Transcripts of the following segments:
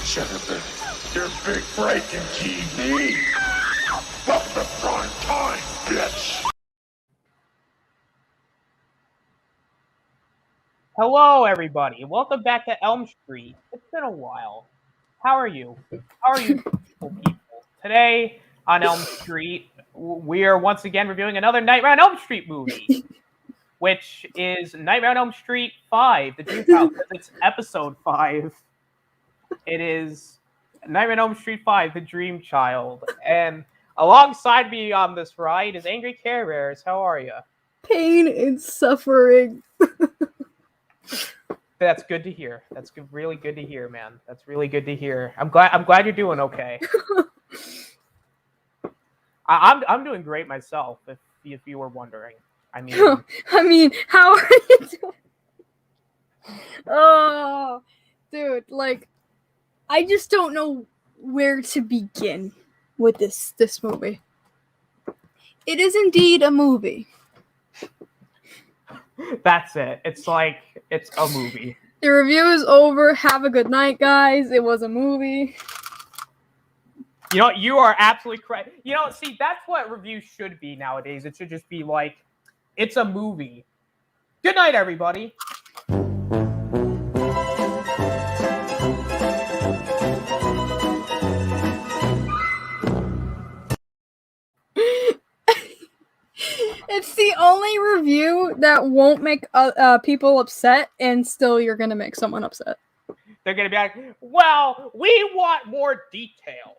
Jennifer, your big breaking TV. Welcome to prime time, bitch. Hello, everybody. Welcome back to Elm Street. It's been a while. How are you? How are you, beautiful people? Today on Elm Street, we are once again reviewing another Nightmare on Elm Street movie, which is Nightmare on Elm Street 5, The Dream Child, because it's episode 5. It is Nightmare on Elm Street 5, The Dream Child. And alongside me on this ride is Angry CareBears. How are you? Pain and suffering. That's good to hear. That's good, really good to hear, man. That's really good to hear. I'm glad you're doing okay. I'm doing great myself. If you were wondering, I mean, how are you doing? Oh, dude, like, I just don't know where to begin with this movie. It is indeed a movie. That's it. It's like, it's a movie. The review is over. Have a good night, guys. It was a movie. You know, you are absolutely correct. You know, see, that's what reviews should be nowadays. It should just be like, it's a movie. Good night, everybody. It's the only review that won't make people upset, and still you're going to make someone upset. They're going to be like, well, we want more detail.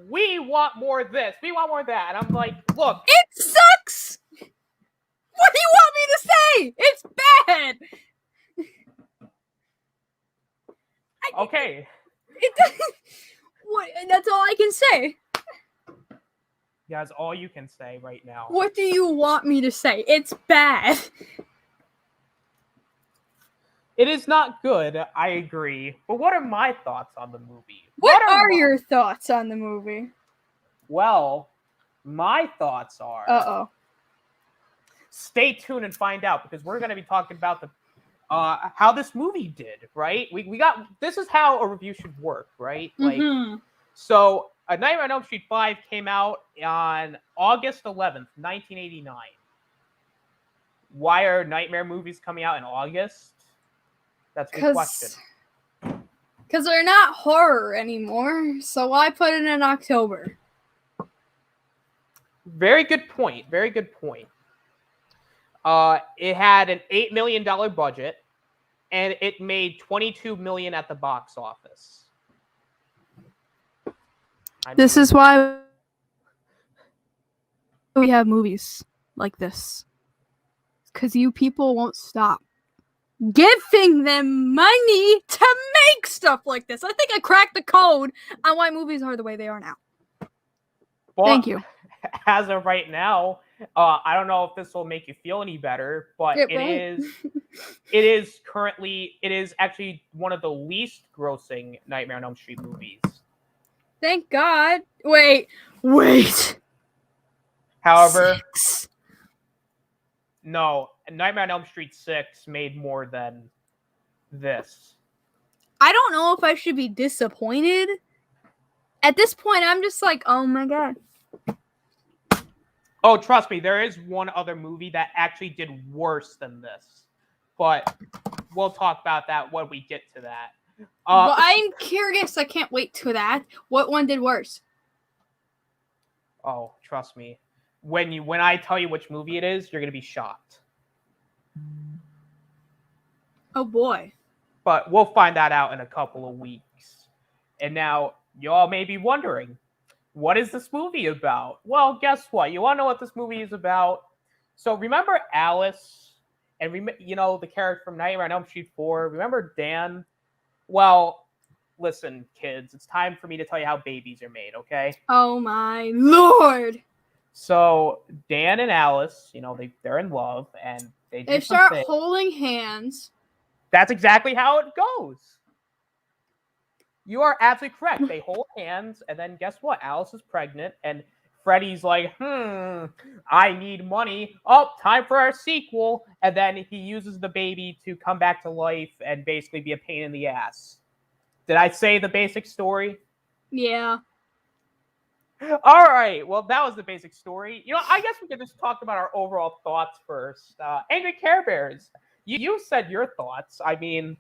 We want more this. We want more that. And I'm like, look. It sucks! What do you want me to say? It's bad! Okay. It doesn't... What? That's all I can say. Yeah, that's all you can say right now. What do you want me to say? It's bad. It is not good, I agree. But what are my thoughts on the movie? What are your thoughts on the movie? Well, my thoughts are... Uh-oh. Stay tuned and find out, because we're going to be talking about the how this movie did, right? We got... This is how a review should work, right? Mm-hmm. Like, so... A Nightmare on Elm Street 5 came out on August 11th, 1989. Why are Nightmare movies coming out in August? That's a good question. Because they're not horror anymore, so why put it in October? Very good point. Very good point. It had an $8 million budget, and it made $22 million at the box office. This is why we have movies like this. Because you people won't stop giving them money to make stuff like this. I think I cracked the code on why movies are the way they are now. Well, thank you. As of right now, I don't know if this will make you feel any better, but it is actually one of the least grossing Nightmare on Elm Street movies. Thank God. Wait. However, 6. No, Nightmare on Elm Street 6 made more than this. I don't know if I should be disappointed. At this point, I'm just like, oh my God. Oh, trust me, there is one other movie that actually did worse than this. But we'll talk about that when we get to that. But I'm curious. I can't wait to that. What one did worse? Oh, trust me. When I tell you which movie it is, you're gonna be shocked. Oh boy. But we'll find that out in a couple of weeks. And now y'all may be wondering, what is this movie about? Well, guess what? You want to know what this movie is about? So remember Alice, and the character from Nightmare on Elm Street 4. Remember Dan? Well, listen, kids, it's time for me to tell you how babies are made, okay? Oh my Lord! So Dan and Alice, they're in love, and they start holding hands. That's exactly how it goes. You are absolutely correct. They hold hands, and then guess what? Alice is pregnant, and Freddy's like, I need money. Oh, time for our sequel. And then he uses the baby to come back to life and basically be a pain in the ass. Did I say the basic story? Yeah. All right. Well, that was the basic story. I guess we could just talk about our overall thoughts first. Angry Care Bears. You said your thoughts. I mean,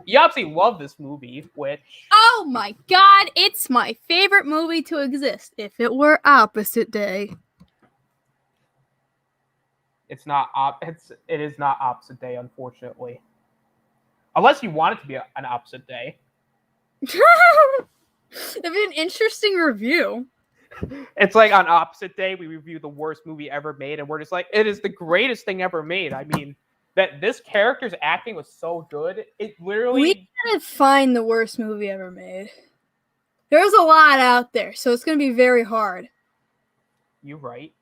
you obviously love this movie, which... Oh my god, it's my favorite movie to exist if it were opposite day. It is not opposite day, unfortunately. Unless you want it to be an opposite day. It'd be an interesting review. It's like on opposite day, we review the worst movie ever made, and we're just like, it is the greatest thing ever made. I mean, that this character's acting was so good. It literally... We gotta find the worst movie ever made. There's a lot out there, so it's gonna be very hard. You right.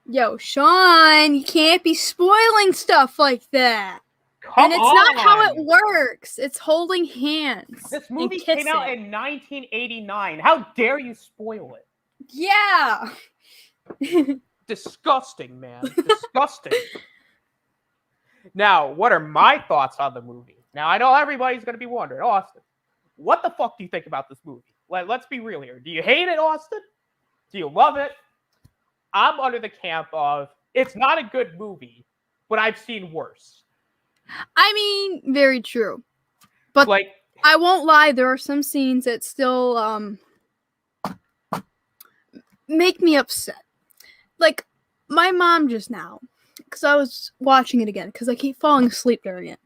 Yo, Sean, you can't be spoiling stuff like that. Come and it's on. not how it works. It's holding hands. This movie came out in 1989. How dare you spoil it? Yeah. Disgusting, man. Disgusting. Now, what are my thoughts on the movie? Now, I know everybody's going to be wondering, Austin, what the fuck do you think about this movie? Let's be real here. Do you hate it, Austin? Do you love it? I'm under the camp of, it's not a good movie, but I've seen worse. I mean, very true. But like, I won't lie, there are some scenes that still make me upset. Like, my mom just now, because I was watching it again, because I keep falling asleep during it.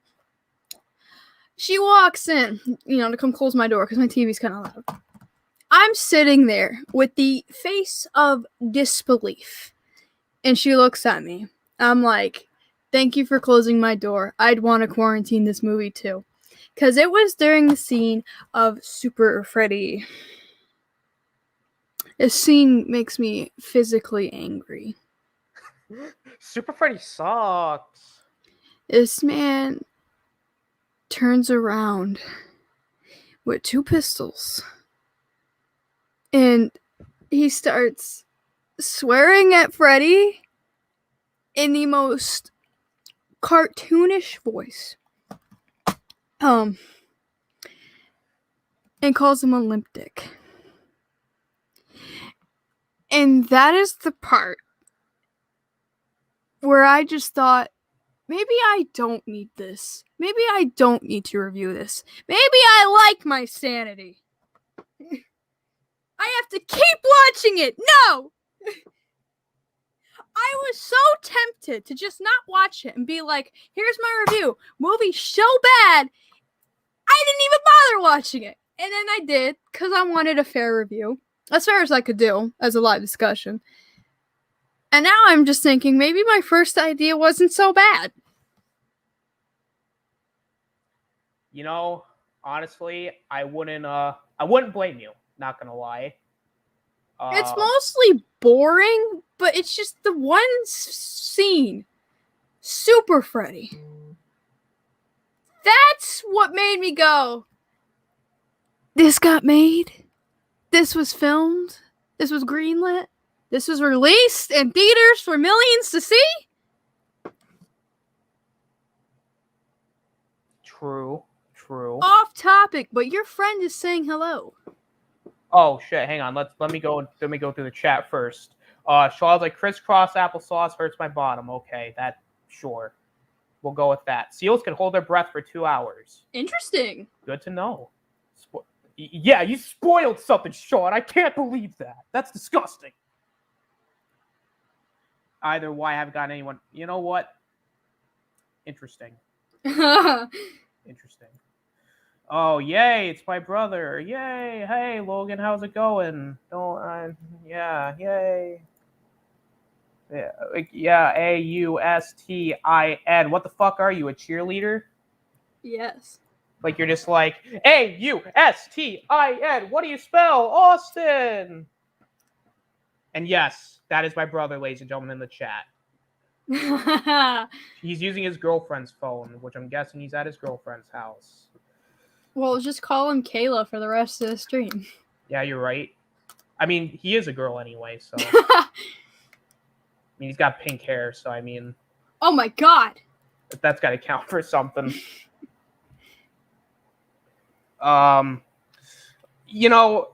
She walks in, to come close my door, because my TV's kind of loud. I'm sitting there with the face of disbelief. And she looks at me. I'm like, thank you for closing my door. I'd want to quarantine this movie too. Because it was during the scene of Super Freddy. This scene makes me physically angry. Super Freddy sucks. This man turns around with 2 pistols. And he starts swearing at Freddy in the most cartoonish voice. And calls him a limp dick. And that is the part where I just thought, maybe I don't need this. Maybe I don't need to review this. Maybe I like my sanity. I have to keep watching it. No! I was so tempted to just not watch it and be like, here's my review. Movie's so bad, I didn't even bother watching it. And then I did, because I wanted a fair review. As fair as I could do, as a live discussion. And now I'm just thinking, maybe my first idea wasn't so bad. Honestly, I wouldn't blame you. Not gonna lie. It's mostly boring, but it's just the one scene. Super Freddy. That's what made me go, this got made? This was filmed? This was greenlit? This was released in theaters for millions to see? True. Off topic, but your friend is saying hello. Oh shit! Hang on. Let me go through the chat first. Shaw's like crisscross applesauce hurts my bottom. Okay, sure. We'll go with that. Seals can hold their breath for 2 hours. Interesting. Good to know. Yeah, you spoiled something, Sean. I can't believe that. That's disgusting. Either way, I haven't gotten anyone. You know what? Interesting. Interesting. Oh, yay, it's my brother. Yay. Hey, Logan, how's it going? Yeah, yay. Yeah, AUSTIN. What the fuck are you, a cheerleader? Yes. Like, you're just like, AUSTIN. What do you spell? Austin. And yes, that is my brother, ladies and gentlemen, in the chat. He's using his girlfriend's phone, which I'm guessing he's at his girlfriend's house. Well, just call him Kayla for the rest of the stream. Yeah, you're right. I mean, he is a girl anyway, so. I mean, he's got pink hair, so I mean. Oh my god. That's got to count for something. You know,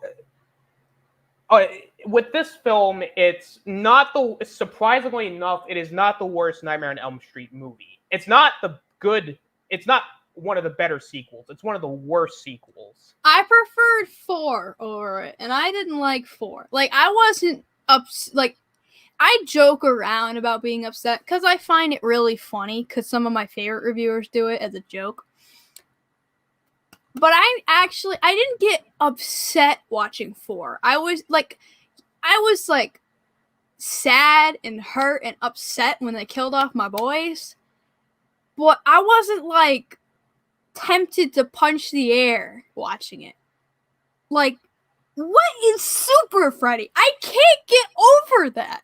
with this film, it's not surprisingly enough, it is not the worst Nightmare on Elm Street movie. It's not it's not one of the better sequels. It's one of the worst sequels. I preferred 4 over it, and I didn't like 4. Like, I wasn't like, I joke around about being upset because I find it really funny because some of my favorite reviewers do it as a joke. But I didn't get upset watching 4. I was like sad and hurt and upset when they killed off my boys. But I wasn't like tempted to punch the air watching it. Like, what is Super Freddy? I can't get over that.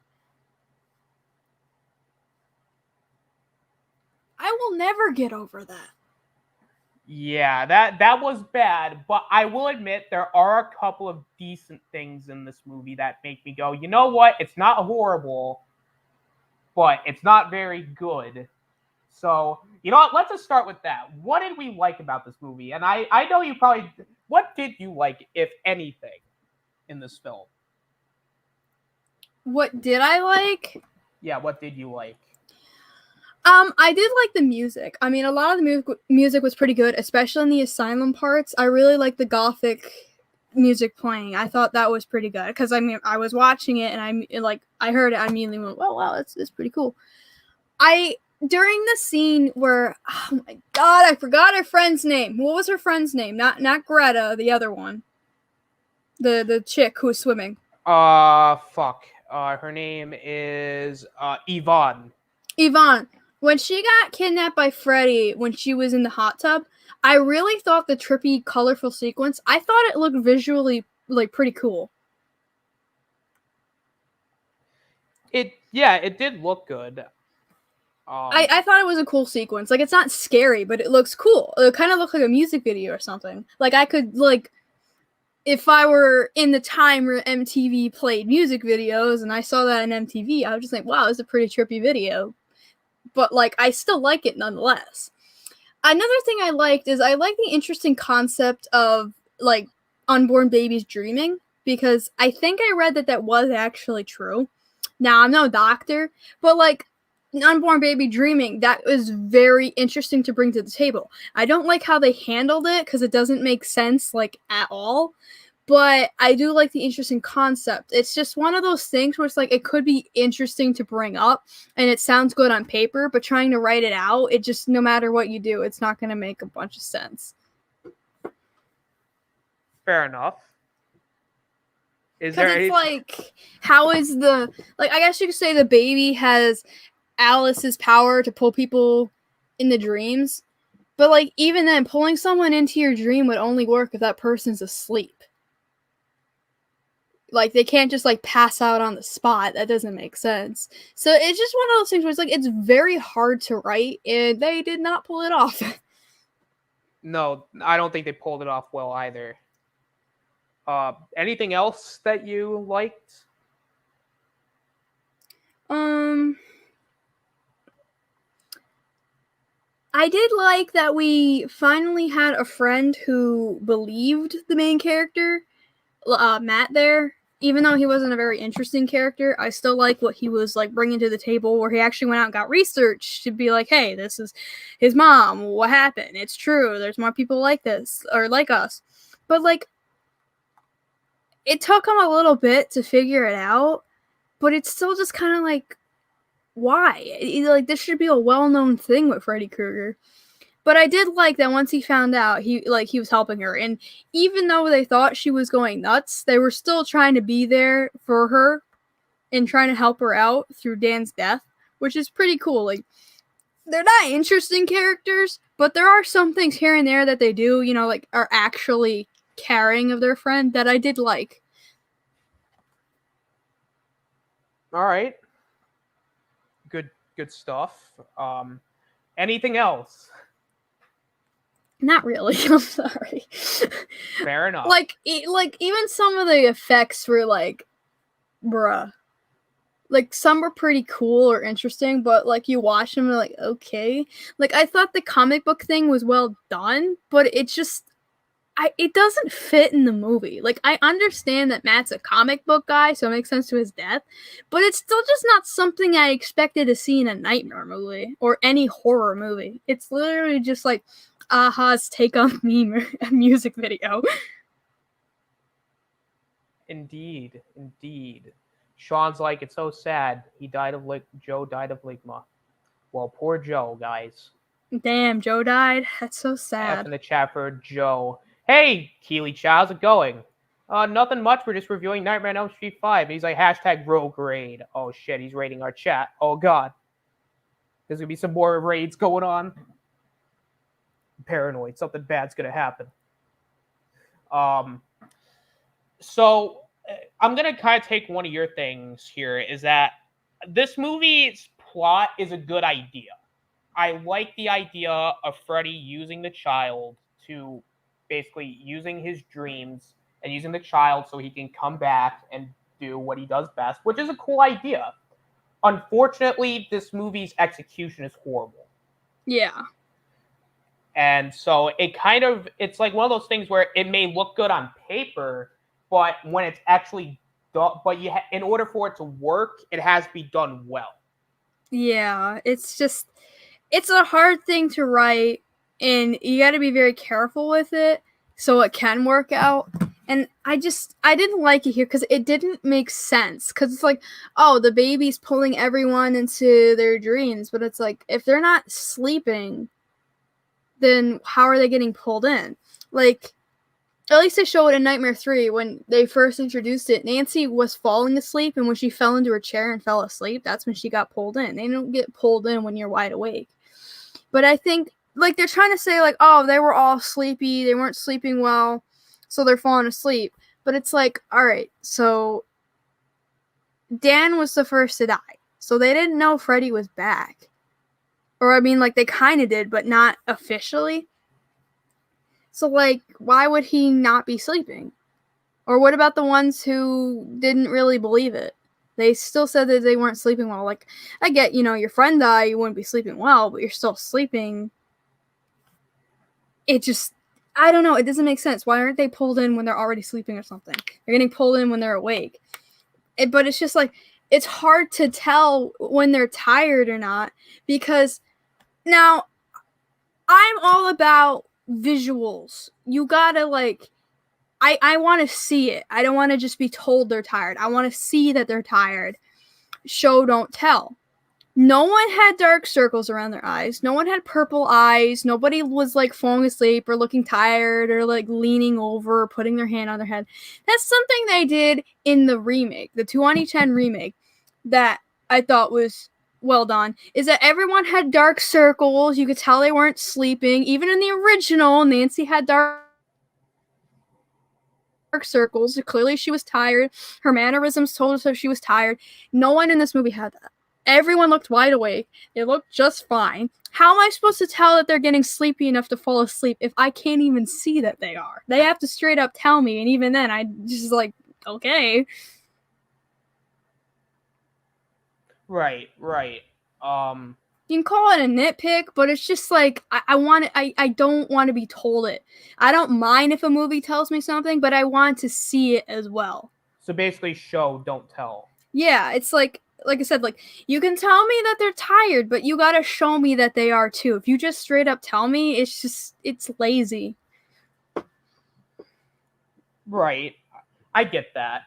I will never get over that. Yeah, that was bad, but I will admit there are a couple of decent things in this movie that make me go, you know what? It's not horrible, but it's not very good. So, you know what? Let's just start with that. What did we like about this movie? And I know you probably... What did you like, if anything, in this film? What did I like? Yeah, what did you like? I did like the music. I mean, a lot of the music was pretty good, especially in the asylum parts. I really liked the gothic music playing. I thought that was pretty good because I mean, I was watching it and I heard it. I immediately went, "Well, wow, it's pretty cool." During the scene where, oh my god, I forgot her friend's name. What was her friend's name? Not Greta, the other one. The chick who was swimming. Fuck. Her name is Yvonne. Yvonne. When she got kidnapped by Freddy when she was in the hot tub, I really thought the trippy, colorful sequence, I thought it looked visually, like, pretty cool. It did look good. I thought it was a cool sequence. Like, it's not scary, but it looks cool. It kind of looked like a music video or something. Like, I could, like, if I were in the time where MTV played music videos and I saw that on MTV, I would just think, wow, it's a pretty trippy video. But, like, I still like it nonetheless. Another thing I liked is I like the interesting concept of, like, unborn babies dreaming, because I think I read that was actually true. Now, I'm no doctor, but, like, an unborn baby dreaming, that was very interesting to bring to the table. I don't like how they handled it, because it doesn't make sense, like, at all. But I do like the interesting concept. It's just one of those things where it's like, it could be interesting to bring up and it sounds good on paper, but trying to write it out, it just, no matter what you do, it's not going to make a bunch of sense. Fair enough. Because it's like, how is I guess you could say the baby has Alice's power to pull people in the dreams. But, like, even then, pulling someone into your dream would only work if that person's asleep. Like, they can't just, like, pass out on the spot. That doesn't make sense. So it's just one of those things where it's like, it's very hard to write, and they did not pull it off. No, I don't think they pulled it off well either. Anything else that you liked? I did like that we finally had a friend who believed the main character, Matt, there. Even though he wasn't a very interesting character, I still like what he was, like, bringing to the table, where he actually went out and got research to be like, hey, this is his mom. What happened? It's true. There's more people like this, or like us. But, like, it took him a little bit to figure it out, but it's still just kind of like, why? Like, this should be a well-known thing with Freddy Krueger. But I did like that once he found out, he was helping her. And even though they thought she was going nuts, they were still trying to be there for her and trying to help her out through Dan's death, which is pretty cool. Like, they're not interesting characters, but there are some things here and there that they do, you know, like, are actually caring of their friend that I did like. All right. Good stuff. Anything else? Not really. I'm sorry. Fair enough. Like even some of the effects were like, bruh. Like, some were pretty cool or interesting, but, like, you watch them and you're like, okay. Like, I thought the comic book thing was well done, but it's just, it doesn't fit in the movie. Like, I understand that Matt's a comic book guy, so it makes sense to his death, but it's still just not something I expected to see in a nightmare movie or any horror movie. It's literally just like Aha's Take On Me music video. Indeed. Sean's like, it's so sad. Joe died of ligma. Well, poor Joe, guys. Damn, Joe died. That's so F sad. in the chat for Joe. Hey, Keely Chow, how's it going? Nothing much. We're just reviewing Nightmare on Elm Street 5. He's like, hashtag rogue raid. Oh, shit, he's raiding our chat. Oh, God. There's going to be some more raids going on. I'm paranoid. Something bad's going to happen. So I'm going to kind of take one of your things here, is that this movie's plot is a good idea. I like the idea of Freddy using the child to basically using his dreams and using the child so he can come back and do what he does best, which is a cool idea. Unfortunately, this movie's execution is horrible. Yeah. And so it's like one of those things where it may look good on paper, but when it's actually done, in order for it to work, it has to be done well. Yeah, it's a hard thing to write, and you got to be very careful with it so it can work out. And I didn't like it here because it didn't make sense. Because it's like, oh, the baby's pulling everyone into their dreams, but it's like, if they're not sleeping, then how are they getting pulled in? Like, at least they show it in Nightmare 3 when they first introduced it. Nancy was falling asleep, and when she fell into her chair and fell asleep, that's when she got pulled in. They don't get pulled in when you're wide awake. But I think, like, they're trying to say, like, oh, they were all sleepy, they weren't sleeping well, so they're falling asleep. But it's like, all right, so Dan was the first to die, so they didn't know Freddy was back. Or, I mean, like, they kind of did, but not officially. So, like, why would he not be sleeping? Or what about the ones who didn't really believe it? They still said that they weren't sleeping well. Like, I get, your friend died, you wouldn't be sleeping well, but you're still sleeping. It just, I don't know, it doesn't make sense. Why aren't they pulled in when they're already sleeping or something? They're getting pulled in when they're awake. But it's just like, it's hard to tell when they're tired or not, because now, I'm all about visuals. You gotta, like, I want to see it. I don't want to just be told they're tired. I want to see that they're tired. Show, don't tell. No one had dark circles around their eyes. No one had purple eyes. Nobody was, like, falling asleep or looking tired or, like, leaning over or putting their hand on their head. That's something they did in the remake, the 2010 remake, that I thought was well done, is that everyone had dark circles. You could tell they weren't sleeping. Even in the original, Nancy had dark circles. Clearly she was tired. Her mannerisms told us that she was tired. No one in this movie had that. Everyone looked wide awake. They looked just fine. How am I supposed to tell that they're getting sleepy enough to fall asleep if I can't even see that they are? They have to straight up tell me, and even then I just like, okay. Right. You can call it a nitpick, but it's just like, I don't want to be told it. I don't mind if a movie tells me something, but I want to see it as well. So basically, show, don't tell. Yeah, it's like I said, like, you can tell me that they're tired, but you gotta show me that they are too. If you just straight up tell me, it's lazy. Right. I get that.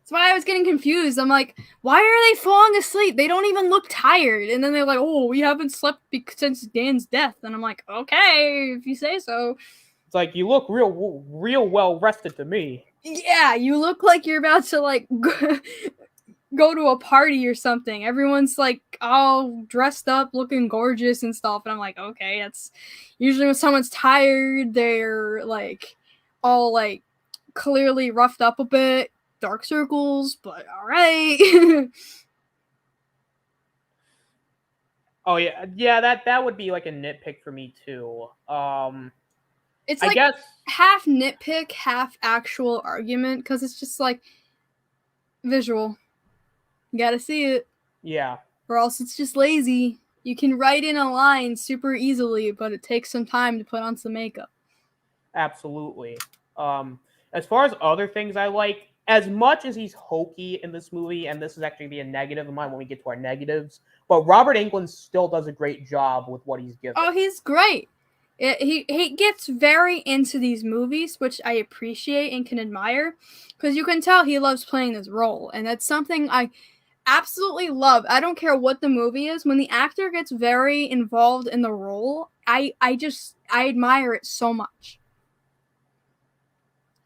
That's why I was getting confused. I'm like, why are they falling asleep? They don't even look tired. And then they're like, oh, we haven't slept since Dan's death. And I'm like, okay, if you say so. It's like, you look real well rested to me. Yeah, you look like you're about to, like, go to a party or something. Everyone's, like, all dressed up, looking gorgeous and stuff. And I'm like, okay, that's usually when someone's tired, they're, like, all, like, clearly roughed up a bit. Dark circles, but all right. Oh yeah, that would be like a nitpick for me too. It's I like guess half nitpick, half actual argument, because it's just like visual. You gotta see it. Yeah. Or else it's just lazy. You can write in a line super easily, but it takes some time to put on some makeup. Absolutely. As far as other things I like, as much as he's hokey in this movie, and this is actually be a negative of mine when we get to our negatives, but Robert Englund still does a great job with what he's given. Oh, he's great. He gets very into these movies, which I appreciate and can admire, because you can tell he loves playing this role, and that's something I absolutely love. I don't care what the movie is. When the actor gets very involved in the role, I admire it so much.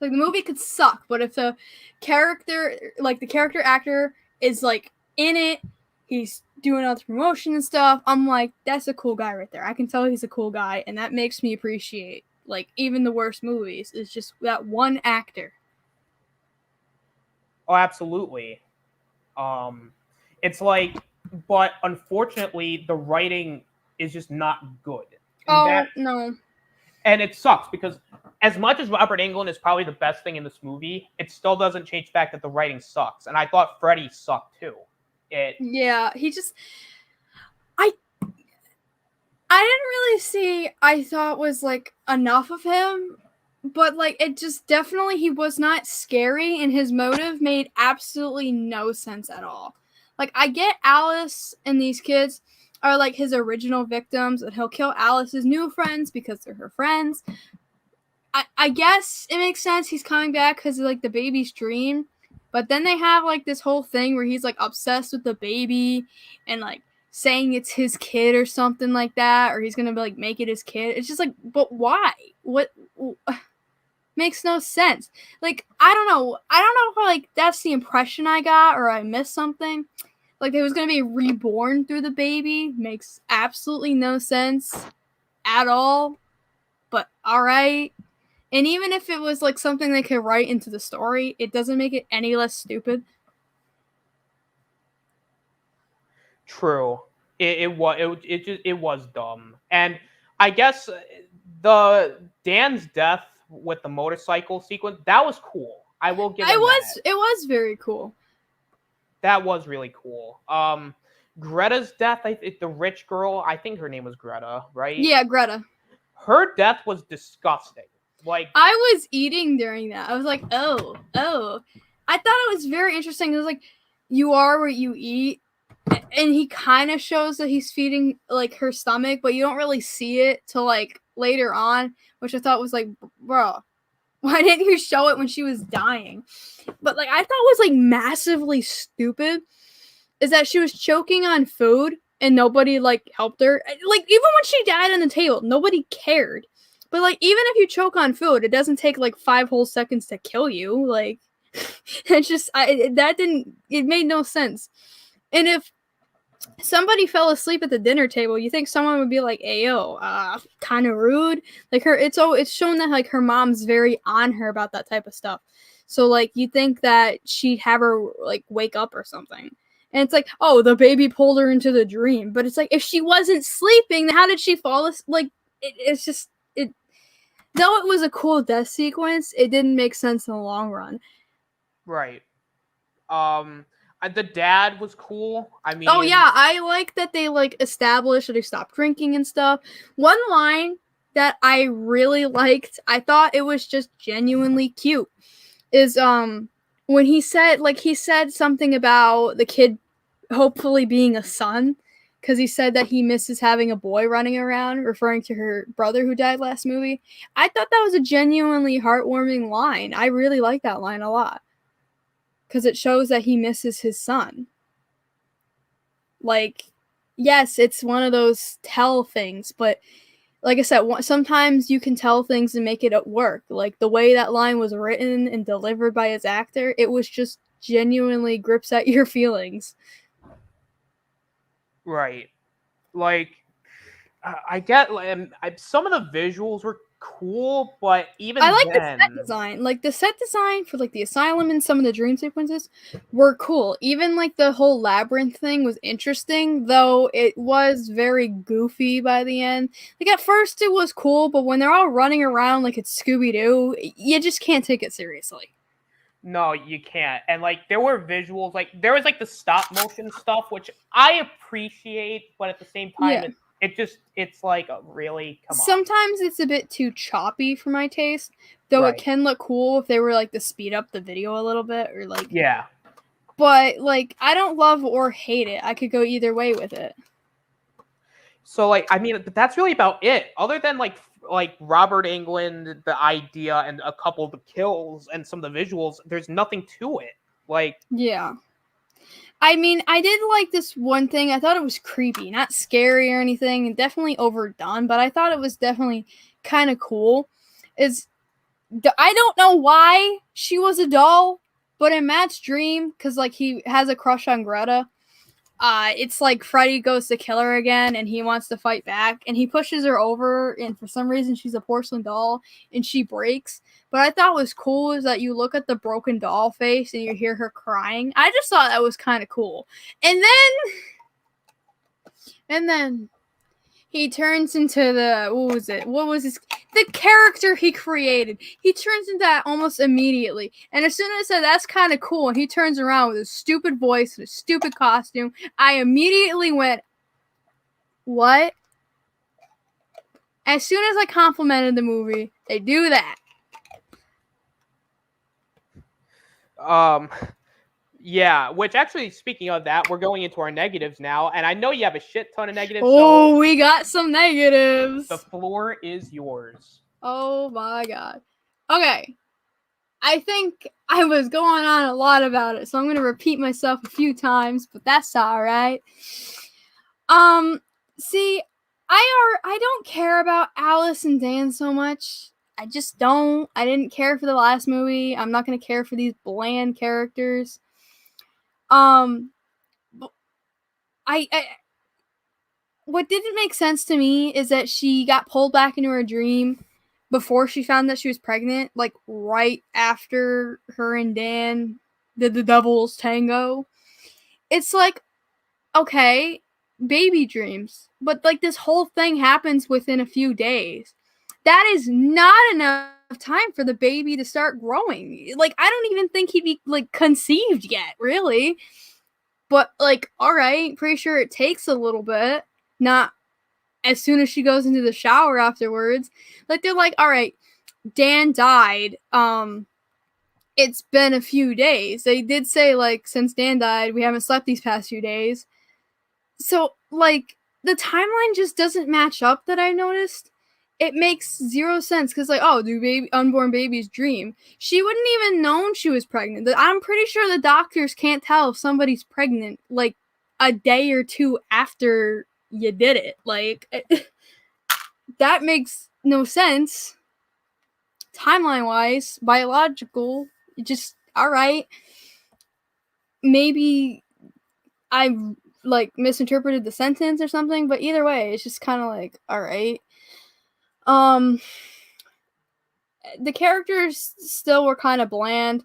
Like, the movie could suck, but if the character actor is like in it, he's doing all the promotion and stuff, I'm like, that's a cool guy right there. I can tell he's a cool guy, and that makes me appreciate, like, even the worst movies is just that one actor. Oh, absolutely. It's like, but unfortunately, the writing is just not good. No. And it sucks because as much as Robert Englund is probably the best thing in this movie, it still doesn't change the fact that the writing sucks. And I thought Freddy sucked too. Yeah, he just... I didn't really see, I thought was, like, enough of him, but, like, it just definitely, he was not scary, and his motive made absolutely no sense at all. Like, I get Alice and these kids are, like, his original victims, and he'll kill Alice's new friends because they're her friends. I guess it makes sense he's coming back because of, like, the baby's dream, but then they have, like, this whole thing where he's, like, obsessed with the baby, and, like, saying it's his kid or something like that, or he's gonna, like, make it his kid. It's just like, but why? What? Makes no sense. Like, I don't know if, like, that's the impression I got, or I missed something. Like, they was gonna be reborn through the baby. Makes absolutely no sense at all. But alright. And even if it was, like, something they could write into the story, it doesn't make it any less stupid. True. It was dumb. And I guess Dan's death with the motorcycle sequence, that was cool. I will give him that. It was very cool. That was really cool. Greta's death, the rich girl, I think her name was Greta, right? Yeah, Greta. Her death was disgusting. Like, I was eating during that. I was like, oh. I thought it was very interesting. It was like, you are what you eat. And he kind of shows that he's feeding, like, her stomach, but you don't really see it till, like, later on, which I thought was like, bro, why didn't you show it when she was dying? But, like, I thought was, like, massively stupid is that she was choking on food and nobody, like, helped her. Like, even when she died on the table, nobody cared. But, like, even if you choke on food, it doesn't take, like, 5 whole seconds to kill you. Like, it's just, it made no sense. And if somebody fell asleep at the dinner table, you think someone would be like, ayo, kind of rude. Like, it's shown that, like, her mom's very on her about that type of stuff. So, like, you think that she'd have her, like, wake up or something. And it's like, oh, the baby pulled her into the dream. But it's like, if she wasn't sleeping, how did she fall asleep? Like, it's just, though it was a cool death sequence, it didn't make sense in the long run. right. The dad was cool. I mean, oh yeah, I like that they, like, established that he stopped drinking and stuff. One line that I really liked, I thought it was just genuinely cute, is when he said something about the kid hopefully being a son, because he said that he misses having a boy running around, referring to her brother who died last movie. I thought that was a genuinely heartwarming line. I really like that line a lot, because it shows that he misses his son. Like, yes, it's one of those tell things, but like I said, sometimes you can tell things and make it work. Like, the way that line was written and delivered by his actor, it was just genuinely grips at your feelings. Right. Like, I get, some of the visuals were cool, but even I like then, the set design. Like, the set design for, like, the asylum and some of the dream sequences were cool. Even, like, the whole labyrinth thing was interesting, though it was very goofy by the end. Like, at first it was cool, but when they're all running around like it's Scooby-Doo, you just can't take it seriously. no, you can't. And, like, there were visuals, like, there was, like, the stop motion stuff, which I appreciate, but at the same time, Yeah. it's like really come on. Sometimes it's a bit too choppy for my taste, though Right. it can look cool if they were like to speed up the video a little bit or like. Yeah. But like, I don't love or hate it. I could go either way with it. So like, I mean, that's really about it. Other than like Robert Englund, the idea, and a couple of the kills and some of the visuals, there's nothing to it. Like, yeah. I mean, I did like this one thing. I thought it was creepy, not scary or anything, and definitely overdone. But I thought it was definitely kind of cool. I don't know why she was a doll, but in Matt's dream, because like he has a crush on Greta. It's like Freddy goes to kill her again, and he wants to fight back, and he pushes her over, and for some reason she's a porcelain doll, and she breaks. But I thought was cool is that you look at the broken doll face and you hear her crying. I just thought that was kind of cool. And then he turns into the character he created. He turns into that almost immediately. And as soon as I said that's kind of cool, and he turns around with a stupid voice and a stupid costume, I immediately went, what? As soon as I complimented the movie, they do that. Yeah, which actually, speaking of that, we're going into our negatives now, and I know you have a shit ton of negatives. Oh, we got some negatives. The floor is yours. Oh my god. Okay. I think I was going on a lot about it, so I'm going to repeat myself a few times, but that's alright. See, I don't care about Alice and Dan so much. I just don't. I didn't care for the last movie. I'm not going to care for these bland characters. I what didn't make sense to me is that she got pulled back into her dream before she found that she was pregnant, like right after her and Dan did the Devil's Tango. It's like, okay, baby dreams, but like this whole thing happens within a few days. That is not enough time for the baby to start growing. Like, I don't even think he'd be like conceived yet, really. But like, all right, pretty sure it takes a little bit. Not as soon as she goes into the shower afterwards. Like, they're like, all right, Dan died. It's been a few days. They did say, like, since Dan died, we haven't slept these past few days. So, like, the timeline just doesn't match up that I noticed. It makes zero sense because, like, oh, do unborn babies dream? She wouldn't even known she was pregnant. I'm pretty sure the doctors can't tell if somebody's pregnant, like, a day or two after you did it. Like, that makes no sense. Timeline-wise, biological, just, alright. Maybe I, like, misinterpreted the sentence or something, but either way, it's just kind of like, alright. The characters still were kind of bland.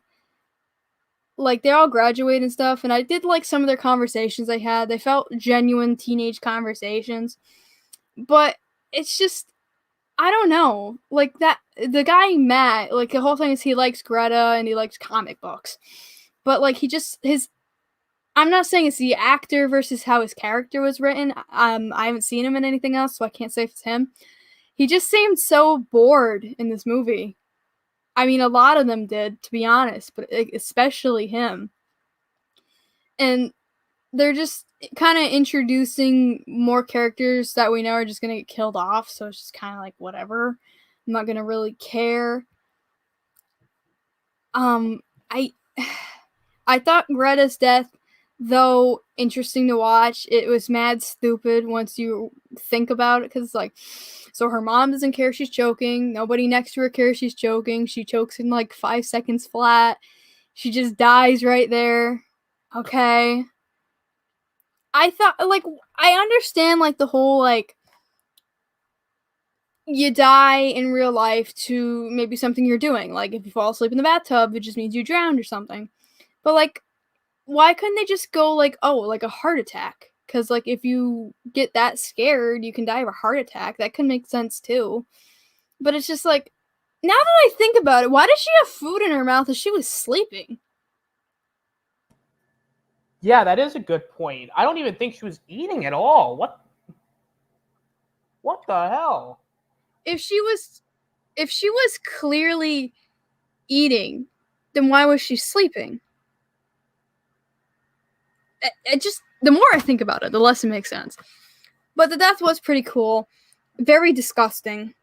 Like, they all graduate and stuff, and I did like some of their conversations they had. They felt genuine teenage conversations. But it's just, I don't know. Like, the guy Matt, like, the whole thing is he likes Greta and he likes comic books. But, like, I'm not saying it's the actor versus how his character was written. I haven't seen him in anything else, so I can't say if it's him. He just seemed so bored in this movie. I mean, a lot of them did, to be honest, but especially him. And they're just kind of introducing more characters that we know are just going to get killed off, so it's just kind of like, whatever. I'm not going to really care. I thought Greta's death, though interesting to watch, it was mad stupid once you think about it, because it's like, so her mom doesn't care she's choking, nobody next to her cares she's choking, she chokes in like 5 seconds flat, she just dies right there. Okay. I thought, like, I understand, like, the whole, like, you die in real life to maybe something you're doing, like, if you fall asleep in the bathtub, it just means you drowned or something. But, like, why couldn't they just go, like, oh, like a heart attack? Because, like, if you get that scared, you can die of a heart attack. That could make sense, too. But it's just, like, now that I think about it, why did she have food in her mouth as she was sleeping? Yeah, that is a good point. I don't even think she was eating at all. What? What the hell? If she was clearly eating, then why was she sleeping? It just, the more I think about it, the less it makes sense. But the death was pretty cool. Very disgusting.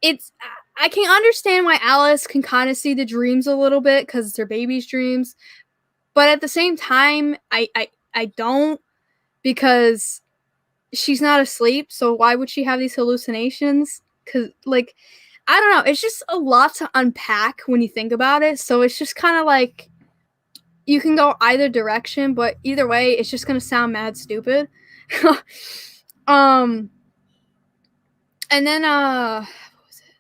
It's, I can understand why Alice can kind of see the dreams a little bit because it's her baby's dreams. But at the same time, I don't, because she's not asleep, so why would she have these hallucinations? Because, like, I don't know. It's just a lot to unpack when you think about it. So it's just kind of like, you can go either direction, but either way, it's just going to sound mad stupid. And then, what was it?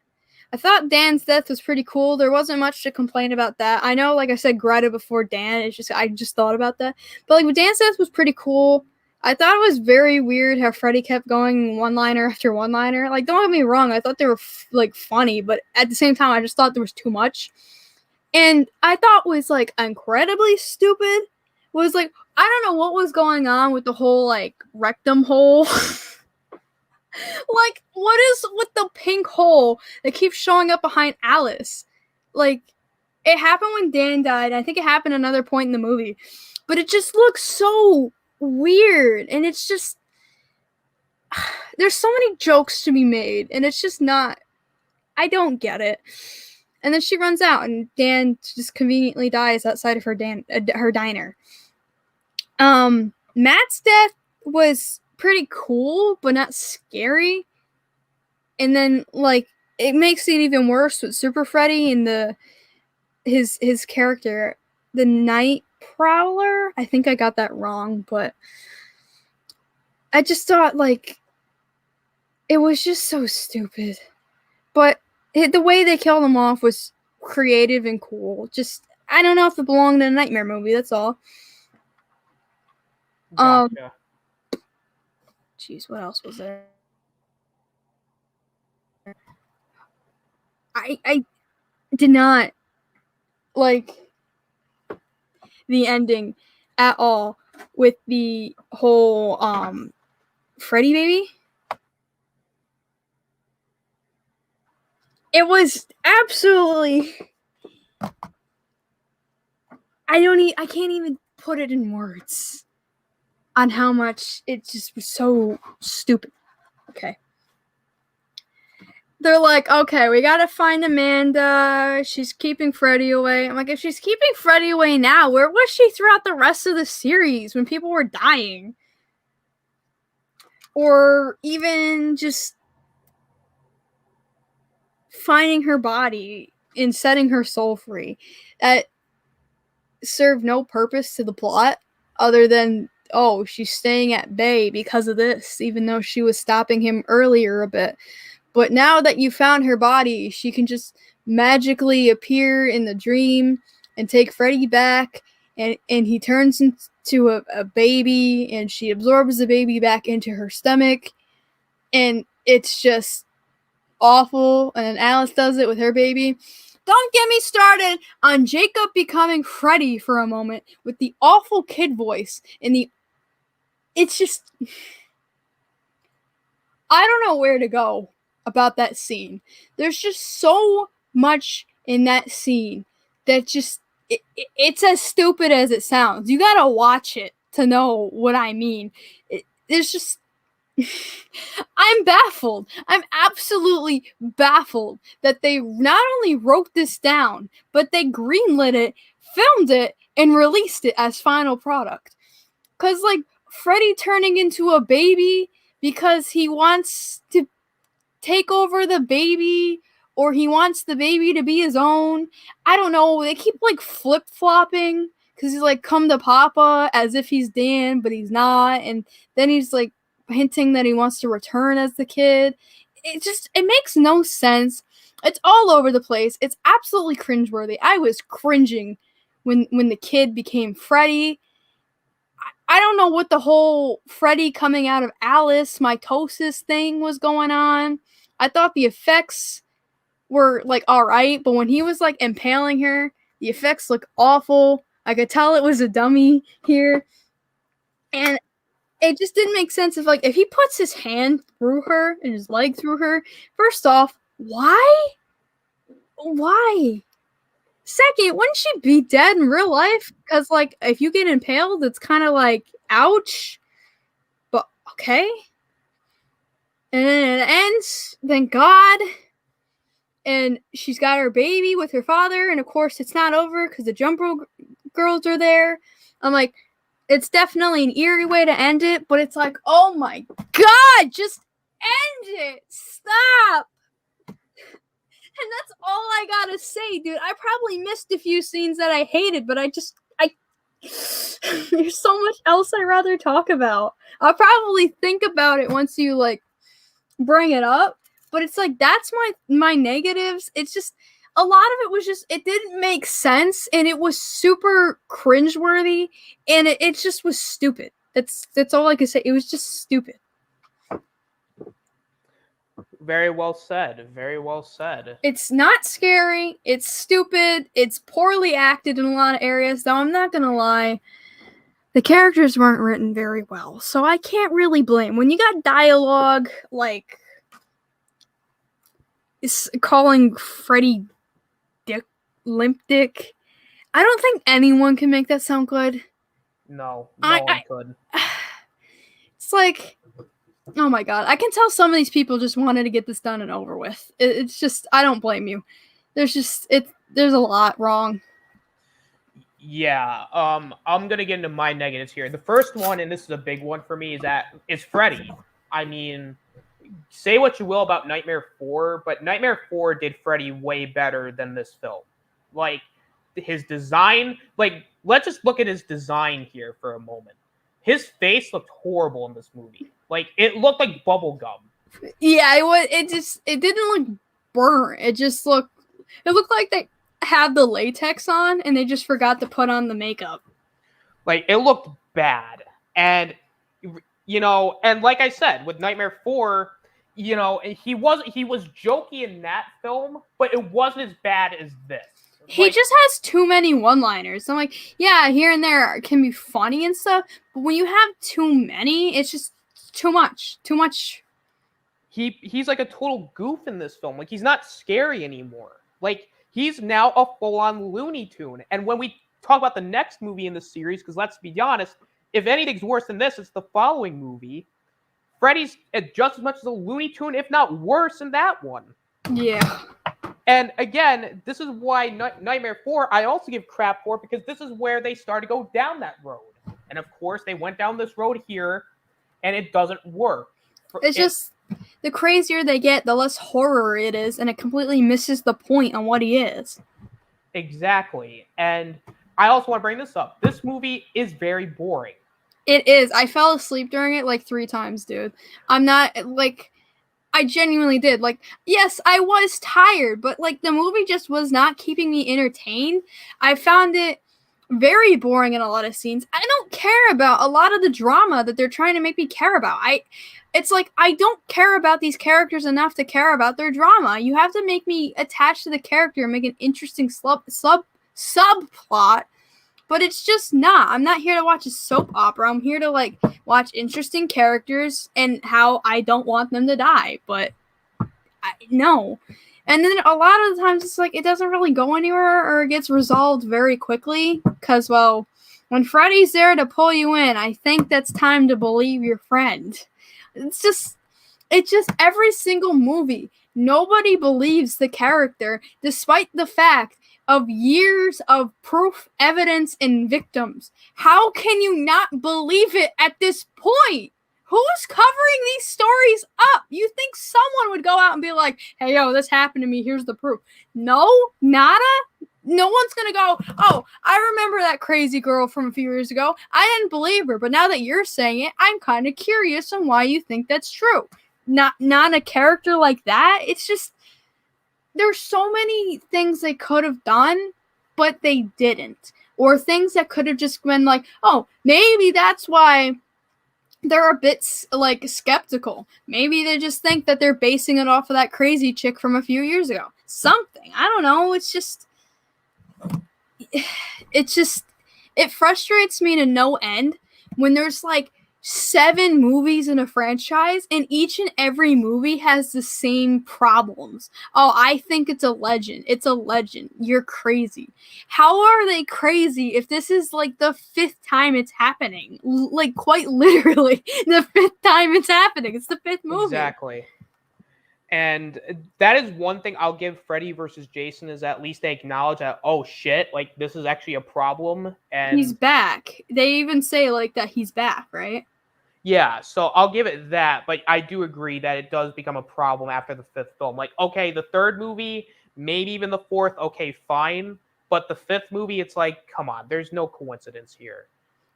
I thought Dan's death was pretty cool. There wasn't much to complain about that. I know, like I said, Greta before Dan. It's just, I just thought about that. But, like, Dan's death was pretty cool. I thought it was very weird how Freddy kept going one-liner after one-liner. Like, don't get me wrong, I thought they were, like, funny, but at the same time, I just thought there was too much. And I thought was, like, incredibly stupid was, like, I don't know what was going on with the whole, like, rectum hole. Like, what is with the pink hole that keeps showing up behind Alice? Like, it happened when Dan died. I think it happened another point in the movie. But it just looks so weird. And it's just, there's so many jokes to be made. And it's just not, I don't get it. And then she runs out, and Dan just conveniently dies outside of her diner. Matt's death was pretty cool, but not scary. And then, like, it makes it even worse with Super Freddy and his character, the Night Prowler. I think I got that wrong, but I just thought, like, it was just so stupid. But the way they killed him off was creative and cool. Just, I don't know if it belonged in a Nightmare movie, that's all. Gotcha. Jeez, what else was there? I did not like the ending at all with the whole Freddy baby. It was absolutely, I can't even put it in words on how much it just was so stupid. Okay. They're like, okay, we gotta find Amanda. She's keeping Freddy away. I'm like, if she's keeping Freddy away now, where was she throughout the rest of the series when people were dying? Or even just finding her body and setting her soul free. That served no purpose to the plot other than, oh, she's staying at bay because of this, even though she was stopping him earlier a bit. But now that you found her body, she can just magically appear in the dream and take Freddy back, and he turns into a baby, and she absorbs the baby back into her stomach, and it's just awful. And then Alice does it with her baby. Don't get me started on Jacob becoming Freddy for a moment with the awful kid voice and it's just, I don't know where to go about that scene. There's just so much in that scene that just, it's as stupid as it sounds. You gotta watch it to know what I mean. There's just, I'm baffled. I'm absolutely baffled that they not only wrote this down, but they greenlit it, filmed it, and released it as final product. Because, like, Freddy turning into a baby because he wants to take over the baby, or he wants the baby to be his own. I don't know. They keep, like, flip-flopping because he's like, come to Papa, as if he's Dan, but he's not. And then he's, like, hinting that he wants to return as the kid. It makes no sense. It's all over the place. It's absolutely cringeworthy. I was cringing when the kid became Freddy. I don't know what the whole Freddy coming out of Alice mitosis thing was going on. I thought the effects were, like, alright, but when he was, like, impaling her, the effects look awful. I could tell it was a dummy here. And it just didn't make sense if he puts his hand through her and his leg through her. First off, why? Why? Second, wouldn't she be dead in real life? Because if you get impaled, it's kind of ouch. But okay. And then it ends. Thank God. And she's got her baby with her father, and of course it's not over because the Jump Rope girls are there. I'm like, it's definitely an eerie way to end it, but it's like, oh my God, just end it. Stop. And that's all I gotta say, dude. I probably missed a few scenes that I hated, but there's so much else I'd rather talk about. I'll probably think about it once you bring it up, but it's that's my negatives. It's just a lot of it was just, it didn't make sense, and it was super cringeworthy, and it just was stupid. That's all I can say. It was just stupid. Very well said. Very well said. It's not scary. It's stupid. It's poorly acted in a lot of areas, though I'm not going to lie. The characters weren't written very well, so I can't really blame. When you got dialogue calling Freddy Limp Dick, I don't think anyone can make that sound good. No one could. It's oh my God, I can tell some of these people just wanted to get this done and over with. It's just, I don't blame you. There's a lot wrong. Yeah, I'm gonna get into my negatives here. The first one, and this is a big one for me, is Freddy. I mean, say what you will about Nightmare 4, but Nightmare 4 did Freddy way better than this film. His design, let's just look at his design here for a moment. His face looked horrible in this movie. It looked like bubble gum. Yeah, it didn't look burnt. It looked like they had the latex on and they just forgot to put on the makeup. It looked bad. And and like I said, with Nightmare 4, he was jokey in that film, but it wasn't as bad as this. He just has too many one-liners. I'm yeah, here and there can be funny and stuff, but when you have too many, it's just too much. Too much. He's a total goof in this film. He's not scary anymore. He's now a full-on Looney Tune. And when we talk about the next movie in the series, because let's be honest, if anything's worse than this, it's the following movie. Freddy's just as much as a Looney Tune, if not worse than that one. Yeah. And again, this is why Nightmare 4, I also give crap for, because this is where they started to go down that road. And of course, they went down this road here, and it doesn't work. It's just, the crazier they get, the less horror it is, and it completely misses the point on what he is. Exactly. And I also want to bring this up. This movie is very boring. It is. I fell asleep during it 3 times, dude. I'm not, I genuinely did. Yes, I was tired, but the movie just was not keeping me entertained. I found it very boring in a lot of scenes. I don't care about a lot of the drama that they're trying to make me care about. It's I don't care about these characters enough to care about their drama. You have to make me attached to the character and make an interesting subplot, but it's just not. I'm not here to watch a soap opera. I'm here to watch interesting characters and how I don't want them to die, but no. And then a lot of the times it's it doesn't really go anywhere, or it gets resolved very quickly because, well, when Freddy's there to pull you in, I think that's time to believe your friend. It's just every single movie, nobody believes the character despite the fact of years of proof, evidence, and victims. How can you not believe it at this point? Who's covering these stories up? You think someone would go out and be like, hey, yo, this happened to me. Here's the proof. No, nada. No one's going to go, oh, I remember that crazy girl from a few years ago. I didn't believe her, but now that you're saying it, I'm kind of curious on why you think that's true. Not a character like that. It's just, there's so many things they could have done, but they didn't. Or things that could have just been oh, maybe that's why they're a bit skeptical. Maybe they just think that they're basing it off of that crazy chick from a few years ago. Something. I don't know. It frustrates me to no end when there's 7 movies in a franchise, and each and every movie has the same problems. Oh, I think it's a legend. It's a legend. You're crazy. How are they crazy if this is like the 5th time it's happening? Like, quite literally, the 5th time it's happening. It's the 5th movie. Exactly. And that is one thing I'll give Freddy versus Jason, is at least they acknowledge that, oh shit, like this is actually a problem. And he's back. They even say like that he's back, right? yeah, so I'll give it that, but I do agree that it does become a problem after the 5th film. Like, okay, the 3rd movie, maybe even the 4th, okay, fine. But the 5th movie, it's like, come on, there's no coincidence here.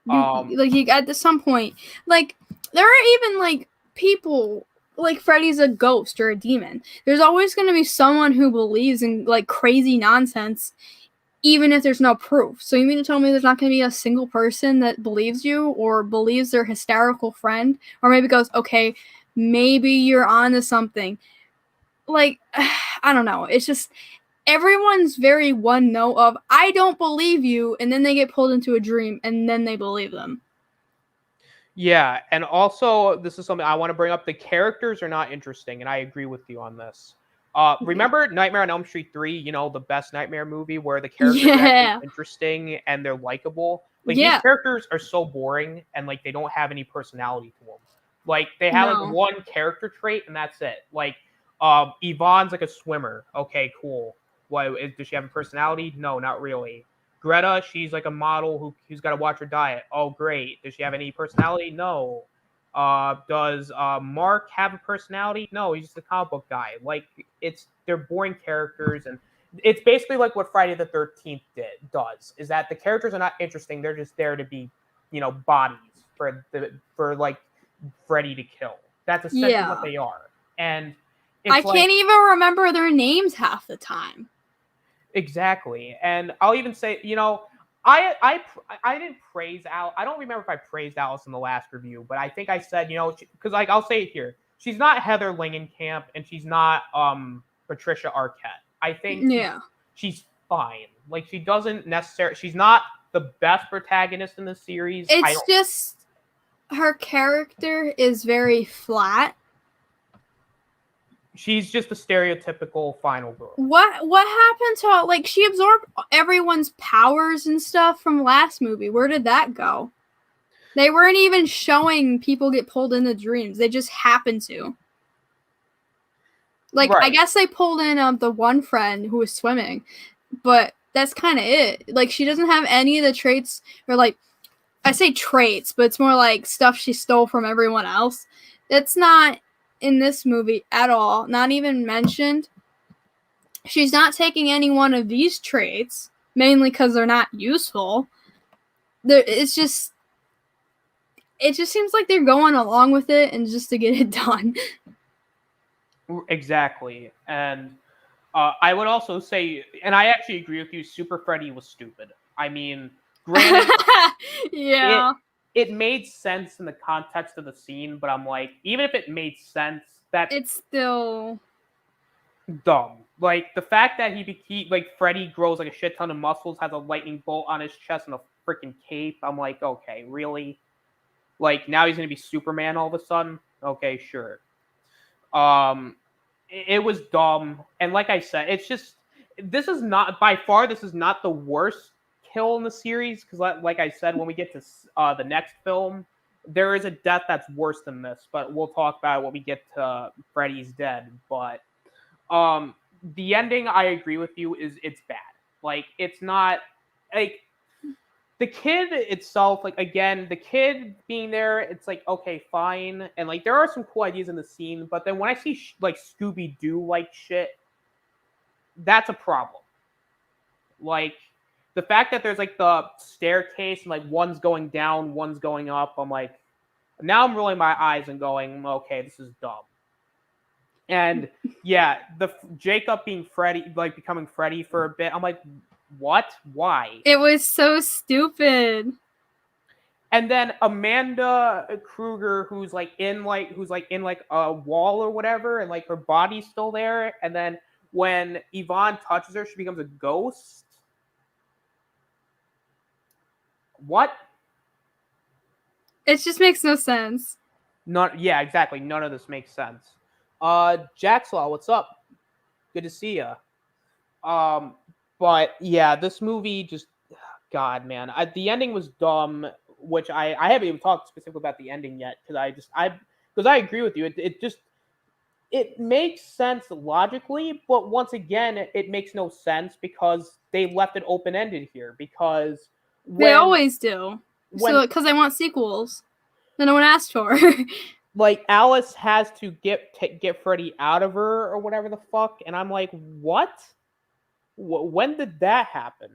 Like, you at some point, like, there are even like people like Freddy's a ghost or a demon. There's always going to be someone who believes in like crazy nonsense, even if there's no proof. So you mean to tell me there's not going to be a single person that believes you or believes their hysterical friend, or maybe goes, okay, maybe you're onto something? Like, I don't know. It's just everyone's very one note of I don't believe you, and then they get pulled into a dream, and then they believe them. Yeah, and also this is something I want to bring up. The characters are not interesting, and I agree with you on this. Remember Nightmare on Elm Street 3, you know, the best Nightmare movie where the characters are actually interesting and they're likable? Like, these characters are so boring and, like, they don't have any personality to them. Like, they have, like, one character trait and that's it. Like, Yvonne's, like, a swimmer. Okay, cool. Why, does she have a personality? No, not really. Greta, she's like a model who's got to watch her diet. Oh, great. Does she have any personality? No. Does Mark have a personality? No, he's just a comic book guy. Like, they're boring characters, and it's basically like what Friday the 13th does. Is that the characters are not interesting? They're just there to be, you know, bodies for like Freddy to kill. That's essentially what they are. And I can't even remember their names half the time. Exactly. And I'll even say, you know, I didn't praise Al. I don't remember if I praised Alice in the last review, but I think I said, you know, because like I'll say it here, she's not Heather Langenkamp and she's not Patricia Arquette. I think she's fine. Like, she doesn't necessarily. She's not the best protagonist in the series. It's just her character is very flat. She's just a stereotypical final girl. What happened to, like, she absorbed everyone's powers and stuff from last movie? Where did that go? They weren't even showing people get pulled into dreams. They just happened to. Like, I guess they pulled in the one friend who was swimming, but that's kind of it. Like, she doesn't have any of the traits, or like, I say traits, but it's more like stuff she stole from everyone else. That's not in this movie at all, not even mentioned. She's not taking any one of these traits, mainly because they're not useful. It just seems like they're going along with it and just to get it done. Exactly. And I would also say, and I actually agree with you, Super Freddy was stupid. I mean, granted, it made sense in the context of the scene, but I'm like, even if it made sense, it's still dumb. Like, the fact that like, Freddy grows like a shit ton of muscles, has a lightning bolt on his chest and a freaking cape. I'm like, okay, really? Like, now he's gonna be Superman all of a sudden? Okay, sure. It was dumb, and like I said, it's just, this is not the worst kill in the series, because like I said, when we get to the next film, there is a death that's worse than this, but we'll talk about it when we get to Freddy's Dead. But the ending, I agree with you, it's bad. Like, it's not, like, the kid itself, like, again, the kid being there, it's like, okay, fine. And, like, there are some cool ideas in the scene, but then when I see, like, Scooby-Doo, like, shit, that's a problem. Like, the fact that there's, like, the staircase and, like, one's going down, one's going up, I'm like, now I'm rolling my eyes and going, okay, this is dumb. And, yeah, the Jacob being Freddy, like, becoming Freddy for a bit, I'm like, what? Why? It was so stupid. And then Amanda Kruger, who's in a wall or whatever, and like her body's still there. And then when Yvonne touches her, she becomes a ghost. What? It just makes no sense. Yeah, exactly. None of this makes sense. Jaxlaw, what's up? Good to see you. But yeah, this movie just, God, man, the ending was dumb. Which I haven't even talked specifically about the ending yet because I agree with you. It makes sense logically, but once again, it makes no sense because they left it open ended here. Because They when always do. So, when because they want sequels that no one asked for. like Alice has to get Freddy out of her or whatever the fuck, and I'm like, what? When did that happen?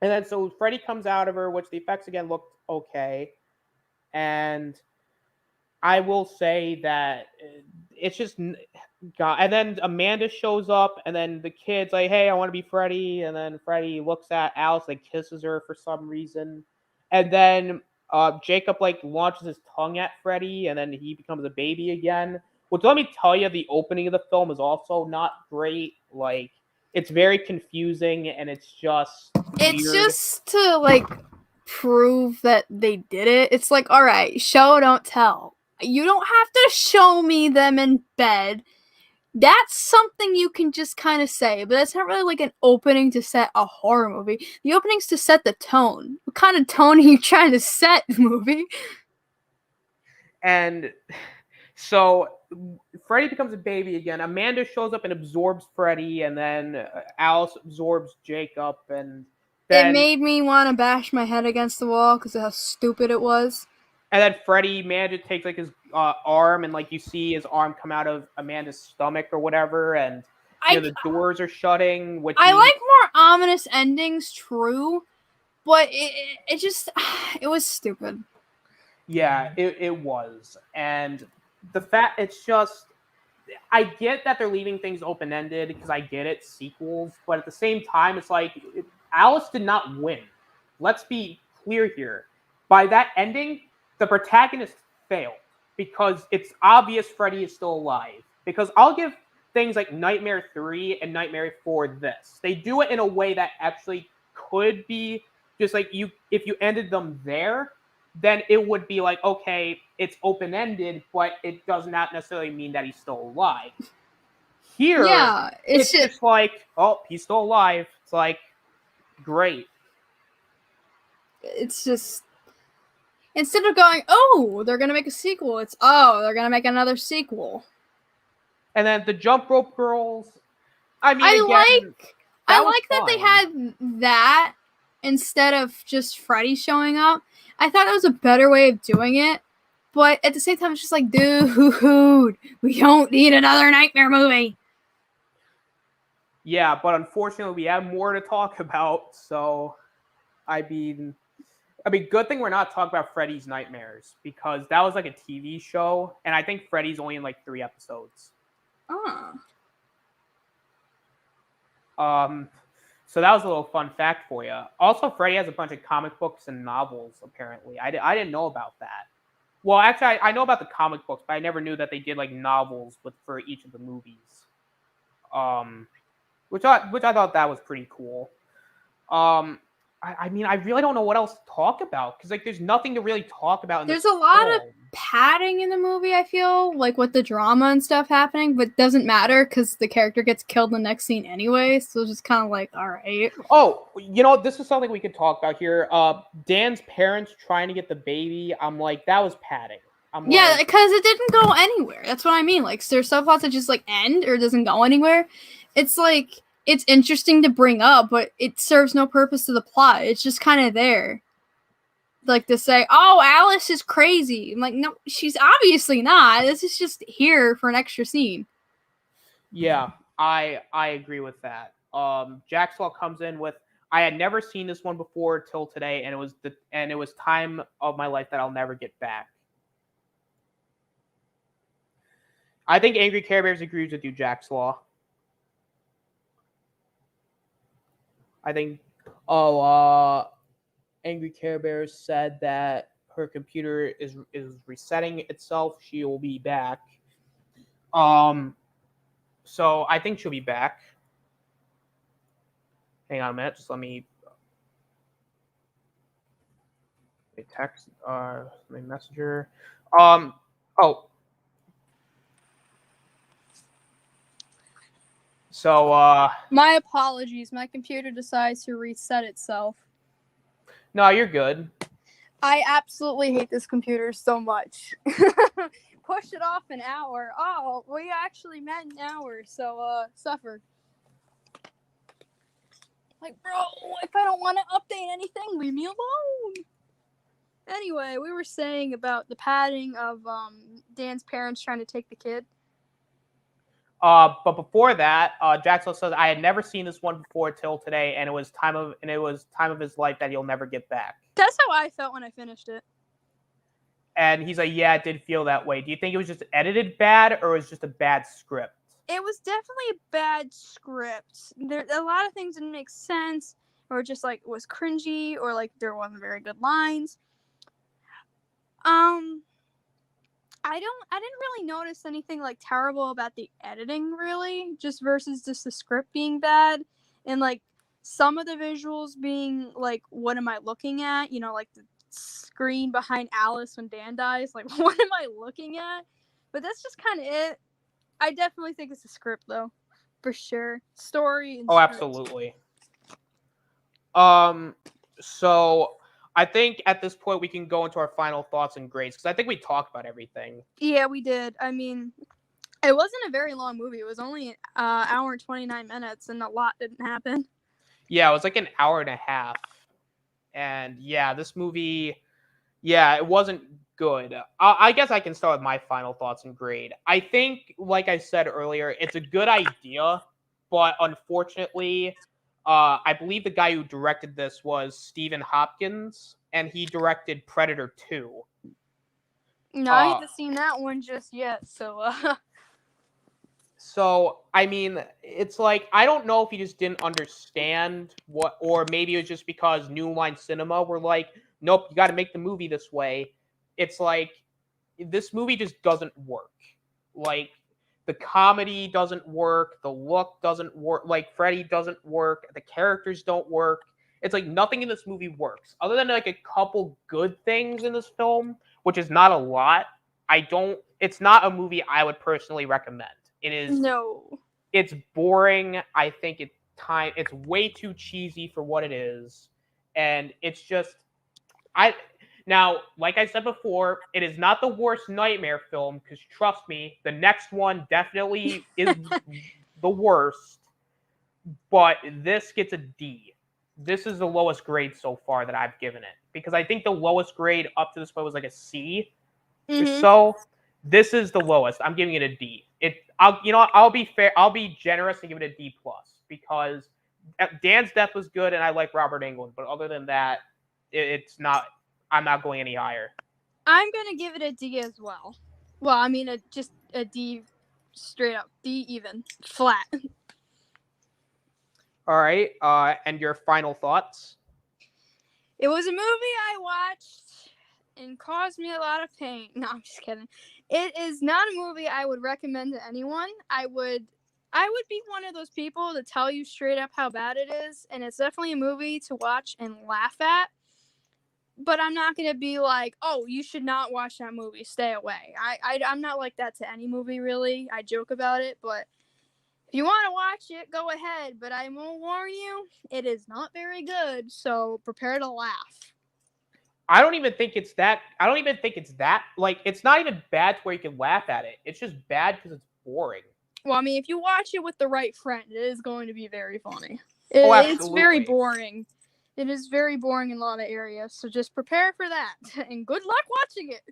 And then so Freddy comes out of her, which the effects again looked okay, and I will say that it's just God. And then Amanda shows up, and then the kid's like, "Hey, I want to be Freddy." And then Freddy looks at Alice, like kisses her for some reason, and then Jacob like launches his tongue at Freddy, and then he becomes a baby again. Which let me tell you, the opening of the film is also not great. Like it's very confusing, and it's just It's weird. just to like prove that they did it. It's like, all right, show don't tell. You don't have to show me them in bed. That's something you can just kind of say, but that's not really like an opening to set a horror movie. The opening's to set the tone. What kind of tone are you trying to set, movie? And so Freddy becomes a baby again. Amanda shows up and absorbs Freddy, and then Alice absorbs Jacob, and It then made me want to bash my head against the wall because of how stupid it was. Freddy manages to take like his arm, and like you see his arm come out of Amanda's stomach or whatever, and the doors are shutting. Which I means like more ominous endings, true, but it just it was stupid. yeah, it was, and the fact it's just. I get that they're leaving things open ended because I get it, sequels, but at the same time, it's like Alice did not win. Let's be clear here. By that ending, the protagonist failed because it's obvious Freddy is still alive. Because I'll give things like Nightmare 3 and Nightmare 4 this. They do it in a way that actually could be just like if you ended them there, then it would be like, okay, it's open ended, but it does not necessarily mean that he's still alive. Here, Yeah, it's just like, oh, he's still alive. It's like, great. It's just instead of going, oh, they're gonna make a sequel, it's oh, they're gonna make another sequel. And then the jump rope girls. I mean, I like that they had that instead of just Freddy showing up. I thought that was a better way of doing it. But at the same time, it's just like, dude, we don't need another nightmare movie. Yeah, but unfortunately, we have more to talk about. So, I mean, good thing we're not talking about Freddy's Nightmares because that was like a TV show, and I think Freddy's only in like 3 episodes. Oh. So that was a little fun fact for you. Also, Freddy has a bunch of comic books and novels. Apparently, I didn't know about that. Well, actually, I know about the comic books, but I never knew that they did like novels for each of the movies. Which I thought that was pretty cool. I mean, I really don't know what else to talk about because like there's nothing to really talk about. There's a lot of padding in the movie. I feel like with the drama and stuff happening, but it doesn't matter because the character gets killed in the next scene anyway. So it's just kind of like, all right. Oh, this is something we could talk about here. Dan's parents trying to get the baby. I'm like, that was padding. Yeah, because it didn't go anywhere. That's what I mean. Like, there's subplots that just like end or doesn't go anywhere. It's like it's interesting to bring up, but it serves no purpose to the plot. It's just kind of there, like to say, "Oh, Alice is crazy." I'm like, no, she's obviously not. This is just here for an extra scene. Yeah, I agree with that. Jaxlaw comes in with I had never seen this one before till today, and it was time of my life that I'll never get back. I think Angry CareBears agrees with you, Jaxlaw. I think Angry CareBears said that her computer is resetting itself. She will be back. So I think she'll be back. Hang on a minute. Just let me Okay, text. My messenger. Oh. So. My apologies. My computer decides to reset itself. No, you're good. I absolutely hate this computer so much. Push it off an hour. Oh, we actually met an hour, so suffer. Like, bro, if I don't want to update anything, leave me alone. Anyway, we were saying about the padding of Dan's parents trying to take the kid. But before that, Jackson says I had never seen this one before till today, and it was time of his life that he'll never get back. That's how I felt when I finished it. And he's like, yeah, it did feel that way. Do you think it was just edited bad, or it was just a bad script? It was definitely a bad script. There, a lot of things didn't make sense, or just like was cringy, or like there wasn't very good lines. I didn't really notice anything like terrible about the editing, really, just versus just the script being bad, and like some of the visuals being like, what am I looking at? You know, like the screen behind Alice when Dan dies. Like, what am I looking at? But that's just kind of it. I definitely think it's a script, though, for sure. Story and Oh, script. absolutely. So I think at this point we can go into our final thoughts and grades, because I think we talked about everything. Yeah, we did. I mean, it wasn't a very long movie. It was only an hour and 29 minutes, and a lot didn't happen. Yeah, it was like an hour and a half. And yeah, this movie, yeah, it wasn't good. I guess I can start with my final thoughts and grade. I think, like I said earlier, it's a good idea, but unfortunately, I believe the guy who directed this was Stephen Hopkins, and he directed Predator 2. No, I haven't seen that one just yet, so So, I mean, it's like, I don't know if he just didn't understand what, or maybe it was just because New Line Cinema were like, nope, you got to make the movie this way. It's like, this movie just doesn't work. Like, the comedy doesn't work, the look doesn't work, like, Freddy doesn't work, the characters don't work. It's like nothing in this movie works. Other than like a couple good things in this film, which is not a lot, it's not a movie I would personally recommend. It is no. It's boring. I think it's way too cheesy for what it is. And it's just now, like I said before, it is not the worst Nightmare film, because trust me, the next one definitely is the worst. But this gets a D. This is the lowest grade so far that I've given it, because I think the lowest grade up to this point was like a C or so. This is the lowest. I'm giving it a D. I'll be fair. I'll be generous and give it a D plus, because Dan's death was good and I like Robert Englund, but other than that, it's not. I'm not going any higher. I'm gonna give it a D as well. Well, I mean, just a D, straight up D, even flat. All right. And your final thoughts? It was a movie I watched and caused me a lot of pain. No, I'm just kidding. It is not a movie I would recommend to anyone. I would be one of those people to tell you straight up how bad it is, and it's definitely a movie to watch and laugh at. But I'm not gonna be like, oh, you should not watch that movie. Stay away. I'm not like that to any movie, really. I joke about it, but if you want to watch it, go ahead. But I will warn you, it is not very good. So prepare to laugh. I don't even think it's that. Like, it's not even bad to where you can laugh at it. It's just bad because it's boring. Well, I mean, if you watch it with the right friend, it is going to be very funny. Absolutely. It's very boring. It is very boring in a lot of areas. So just prepare for that. And good luck watching it.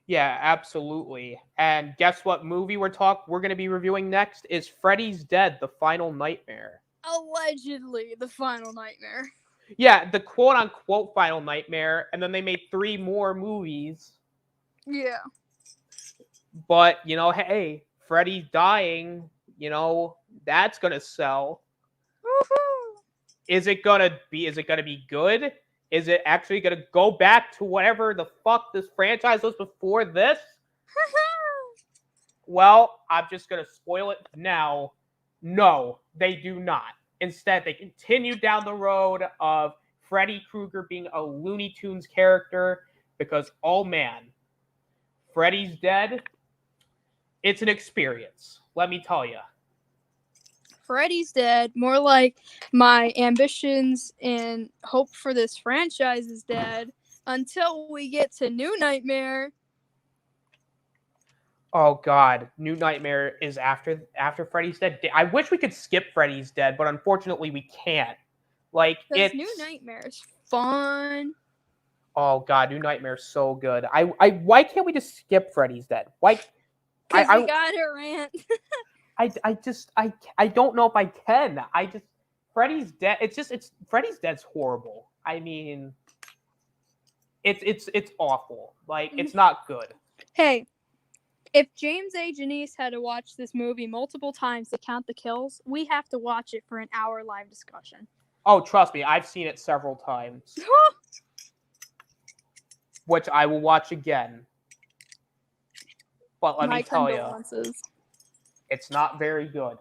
Yeah, absolutely. And guess what movie we're going to be reviewing next is Freddy's Dead: The Final Nightmare. Allegedly, the final nightmare. Yeah, the quote-unquote Final Nightmare, and then they made 3 more movies. Yeah. But, hey, Freddy's dying, that's going to sell. Woohoo! Is it going to be good? Is it actually going to go back to whatever the fuck this franchise was before this? Well, I'm just going to spoil it now. No, they do not. Instead, they continue down the road of Freddy Krueger being a Looney Tunes character because, oh man, Freddy's dead. It's an experience, let me tell you. Freddy's dead. More like my ambitions and hope for this franchise is dead until we get to New Nightmare. Oh God, New Nightmare is after Freddy's dead. I wish we could skip Freddy's dead, but unfortunately we can't. Like Because it's New Nightmare is fun. Oh God, New Nightmare is so good. I why can't we just skip Freddy's dead? Why? Because we got a rant. I don't know if I can. Freddy's dead. It's Freddy's dead's horrible. I mean, it's awful. Like it's not good. Hey, if James A. Janice had to watch this movie multiple times to count the kills, we have to watch it for an hour live discussion. Oh, trust me, I've seen it several times. Which I will watch again. But let me tell you, it's not very good.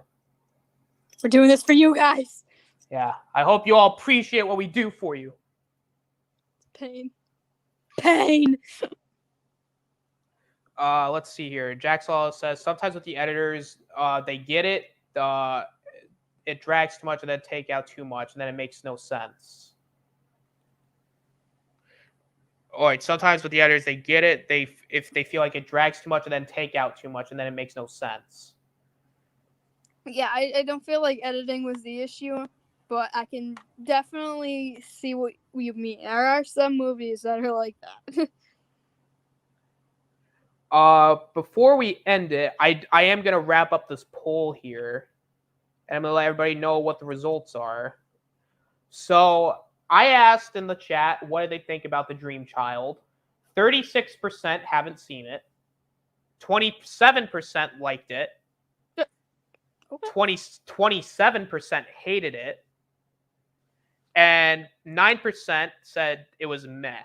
We're doing this for you guys. Yeah, I hope you all appreciate what we do for you. Pain. Pain. Let's see here. Jacksaw says sometimes with the editors, they get it. It drags too much and then take out too much, and then it makes no sense. All right, sometimes with the editors, they get it. If they feel like it drags too much and then take out too much, and then it makes no sense. Yeah, I don't feel like editing was the issue, but I can definitely see what you mean. There are some movies that are like that. Before we end it, I am gonna wrap up this poll here, and I'm gonna let everybody know what the results are. So I asked in the chat what do they think about The Dream Child. 36% haven't seen it. 27% liked it. Okay. 27% hated it. And 9% said it was meh.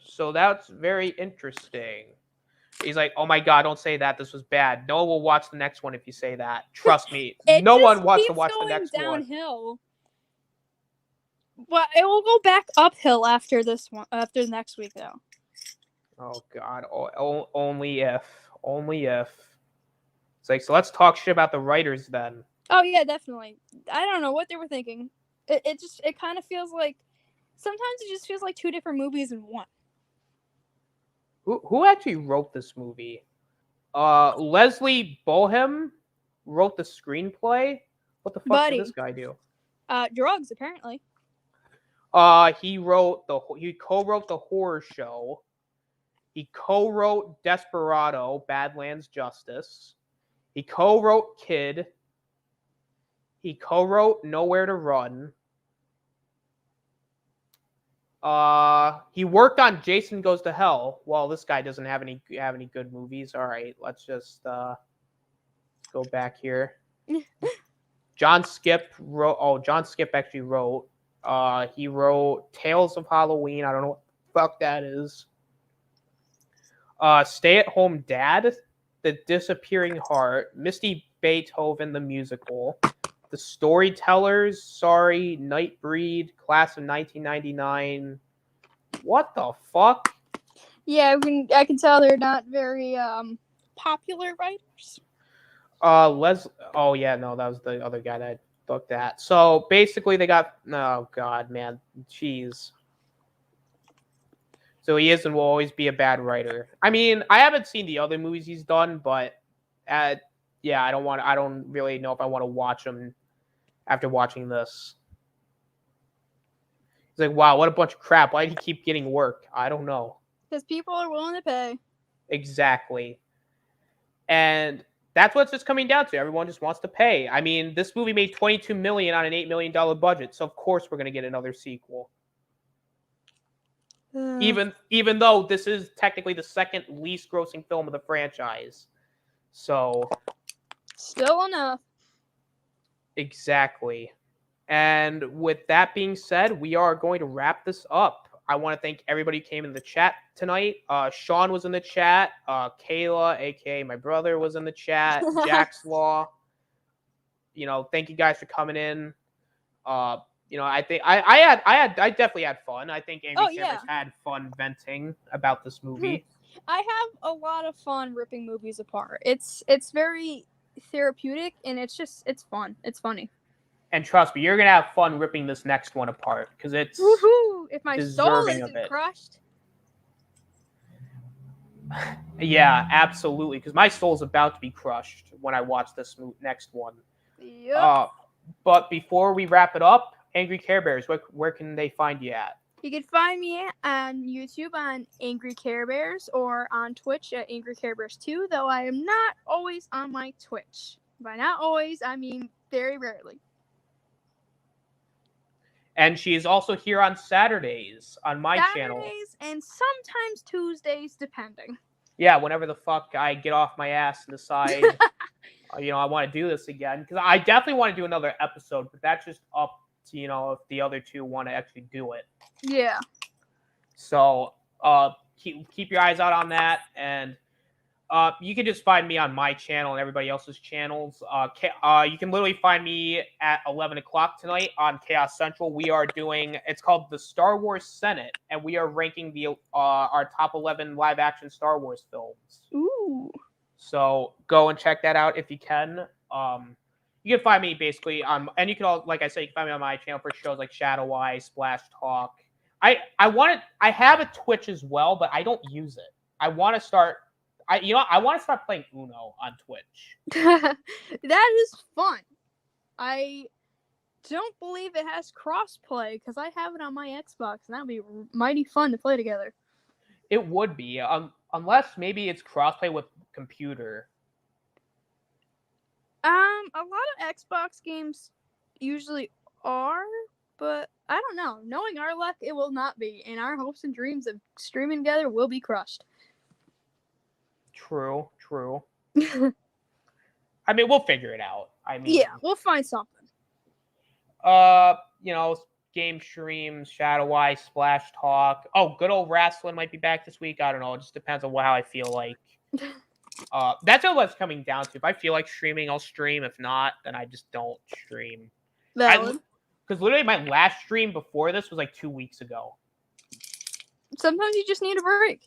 So that's very interesting. He's like, oh my God, don't say that. This was bad. No one will watch the next one if you say that. Trust me. No one wants to watch the next one. Downhill. Well, it will go back uphill after this one. After next week, though. Oh God. Only if. Only if. It's like, so let's talk shit about the writers then. Oh yeah, definitely. I don't know what they were thinking. It kind of feels like sometimes it just feels like two different movies in one. Who actually wrote this movie? Leslie Bohem wrote the screenplay. What the fuck did this guy do? Drugs apparently. He co-wrote the horror show. He co-wrote Desperado, Badlands Justice. He co-wrote Kid. He co-wrote Nowhere to Run. He worked on Jason Goes to Hell. Well, this guy doesn't have any good movies. All right, let's just go back here. John Skip wrote. Oh, John Skip actually wrote. He wrote Tales of Halloween. I don't know what the fuck that is. Stay at Home Dad, The Disappearing Heart, Misty Beethoven the Musical, The Storytellers, Sorry, Nightbreed, Class of 1999. What the fuck? Yeah, I can tell they're not very popular writers. Oh yeah, no, that was the other guy that I looked at. So basically, they got. Oh God, man, jeez. So he is and will always be a bad writer. I mean, I haven't seen the other movies he's done, but yeah, I don't really know if I want to watch them after watching this. He's like, wow, what a bunch of crap. Why did he keep getting work? I don't know. Because people are willing to pay. Exactly. And that's what it's just coming down to. Everyone just wants to pay. I mean, this movie made $22 million on an $8 million budget, so of course we're going to get another sequel. Even though this is technically the second least grossing film of the franchise. So still enough. Exactly. And with that being said, we are going to wrap this up. I want to thank everybody who came in the chat tonight. Sean was in the chat. Kayla, aka my brother, was in the chat. Jack's Law. thank you guys for coming in. I think I definitely had fun. I think Angry Cameras had fun venting about this movie. I have a lot of fun ripping movies apart. It's very therapeutic, and it's fun. It's funny. And trust me, you're gonna have fun ripping this next one apart because it's woohoo! If my soul deserving of isn't it. crushed. Yeah, absolutely. Because my soul's about to be crushed when I watch this next one. Yep. But before we wrap it up, Angry CareBears, where can they find you at? You can find me on YouTube on Angry CareBears or on Twitch at Angry CareBears 2, though I am not always on my Twitch. By not always, I mean very rarely. And she is also here on Saturdays on my channel. Saturdays and sometimes Tuesdays, depending. Yeah, whenever the fuck I get off my ass and decide, I want to do this again. Because I definitely want to do another episode, but that's just up to, if the other two want to actually do it. Yeah. So, keep your eyes out on that. And you can just find me on my channel and everybody else's channels. You can literally find me at 11 o'clock tonight on Chaos Central. We are doing, it's called the Star Wars Senate, and we are ranking our top 11 live-action Star Wars films. Ooh. So go and check that out if you can. You can find me basically on, and you can all, like I said, you can find me on my channel for shows like Shadow Eye, Splash Talk. I have a Twitch as well, but I don't use it. I want to start playing Uno on Twitch. That is fun. I don't believe it has crossplay because I have it on my Xbox, and that would be mighty fun to play together. It would be, unless maybe it's crossplay with computer. A lot of Xbox games usually are, but I don't know. Knowing our luck, it will not be, and our hopes and dreams of streaming together will be crushed. True. I mean, we'll figure it out. Yeah, we'll find something. Game streams, Shadow Eye, Splash Talk. Oh, good old wrestling might be back this week. I don't know. It just depends on how I feel like. That's all that's coming down to. If I feel like streaming, I'll stream. If not, then I just don't stream. Valid. Because literally my last stream before this was like 2 weeks ago. Sometimes you just need a break.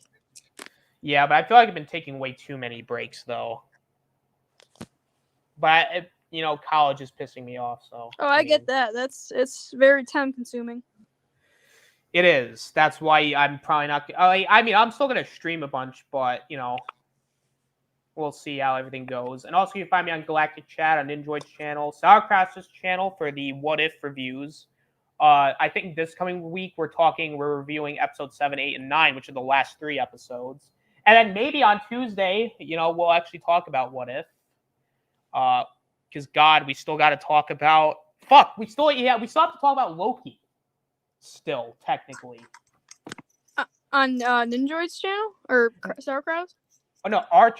Yeah, but I feel like I've been taking way too many breaks, though. But, college is pissing me off, so... Oh, I get that. It's very time-consuming. It is. That's why I'm probably not... I'm still going to stream a bunch, but, we'll see how everything goes. And also, you can find me on Galactic Chat on Ninjoid's channel, Sourcrafts' channel for the What If reviews. I think this coming week we're reviewing episodes 7, 8, and 9, which are the last 3 episodes. And then maybe on Tuesday, we'll actually talk about What If. Because God, we still got to talk about. We still have to talk about Loki. Still, technically. On Ninjoid's channel or Sauerkraut? Oh no, our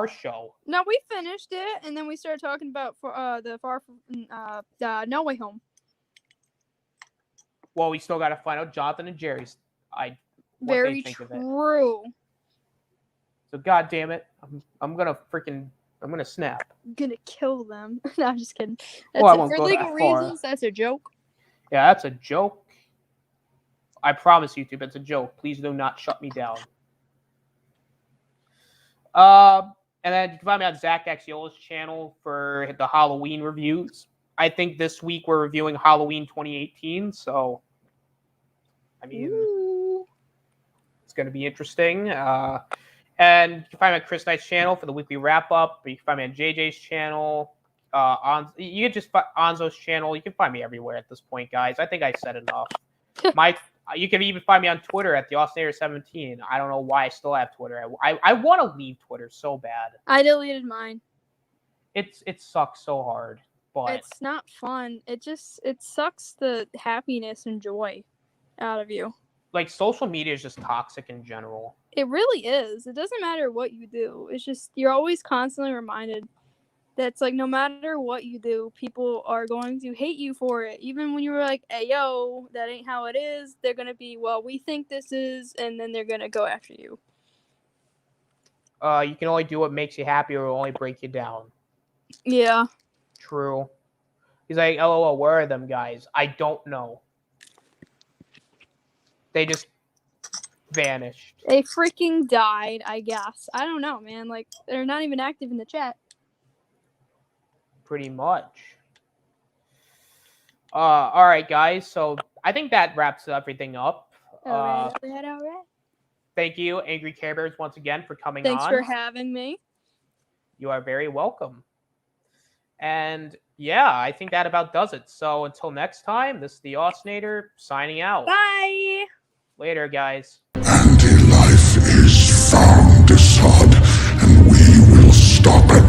show. No, we finished it, and then we started talking about No Way Home. Well, we still got to find out Jonathan and Jerry's. What Very they think of it. true. So, God damn it, I'm gonna snap. I'm gonna kill them. No, I'm just kidding. Well, I won't for go legal that far. reasons, that's a joke. Yeah, that's a joke. I promise, YouTube, it's a joke. Please do not shut me down. And then you can find me on Zach Axiola's channel for the Halloween reviews. I think this week we're reviewing Halloween 2018, so Ooh. It's going to be interesting. And you can find me on Chris Knight's channel for the weekly wrap-up. You can find me on JJ's channel. You can just find Anzo's channel. You can find me everywhere at this point, guys. I think I said enough. You can even find me on Twitter at the Austinator 17. I don't know why I still have Twitter. I want to leave Twitter so bad. I deleted mine. It sucks so hard, but It's not fun. It sucks the happiness and joy out of you. Like, social media is just toxic in general. It really is. It doesn't matter what you do. It's just you're always constantly reminded that it's like no matter what you do, people are going to hate you for it. Even when you were like, hey, yo, that ain't how it is, they're going to be, well, we think this is, and then they're going to go after you. You can only do what makes you happy or it will only break you down. Yeah. True. He's like, LOL, where are them guys? I don't know. They just vanished. They freaking died, I guess. I don't know, man. Like, they're not even active in the chat. Pretty much. All right, guys. So I think that wraps everything up. All right. Thank you, Angry CareBears, once again for coming Thanks on. for having me. You are very welcome. And yeah, I think that about does it. So until next time, this is the Austinator signing out. Bye. Later, guys. Anti-life is found, Assad, and we will stop it.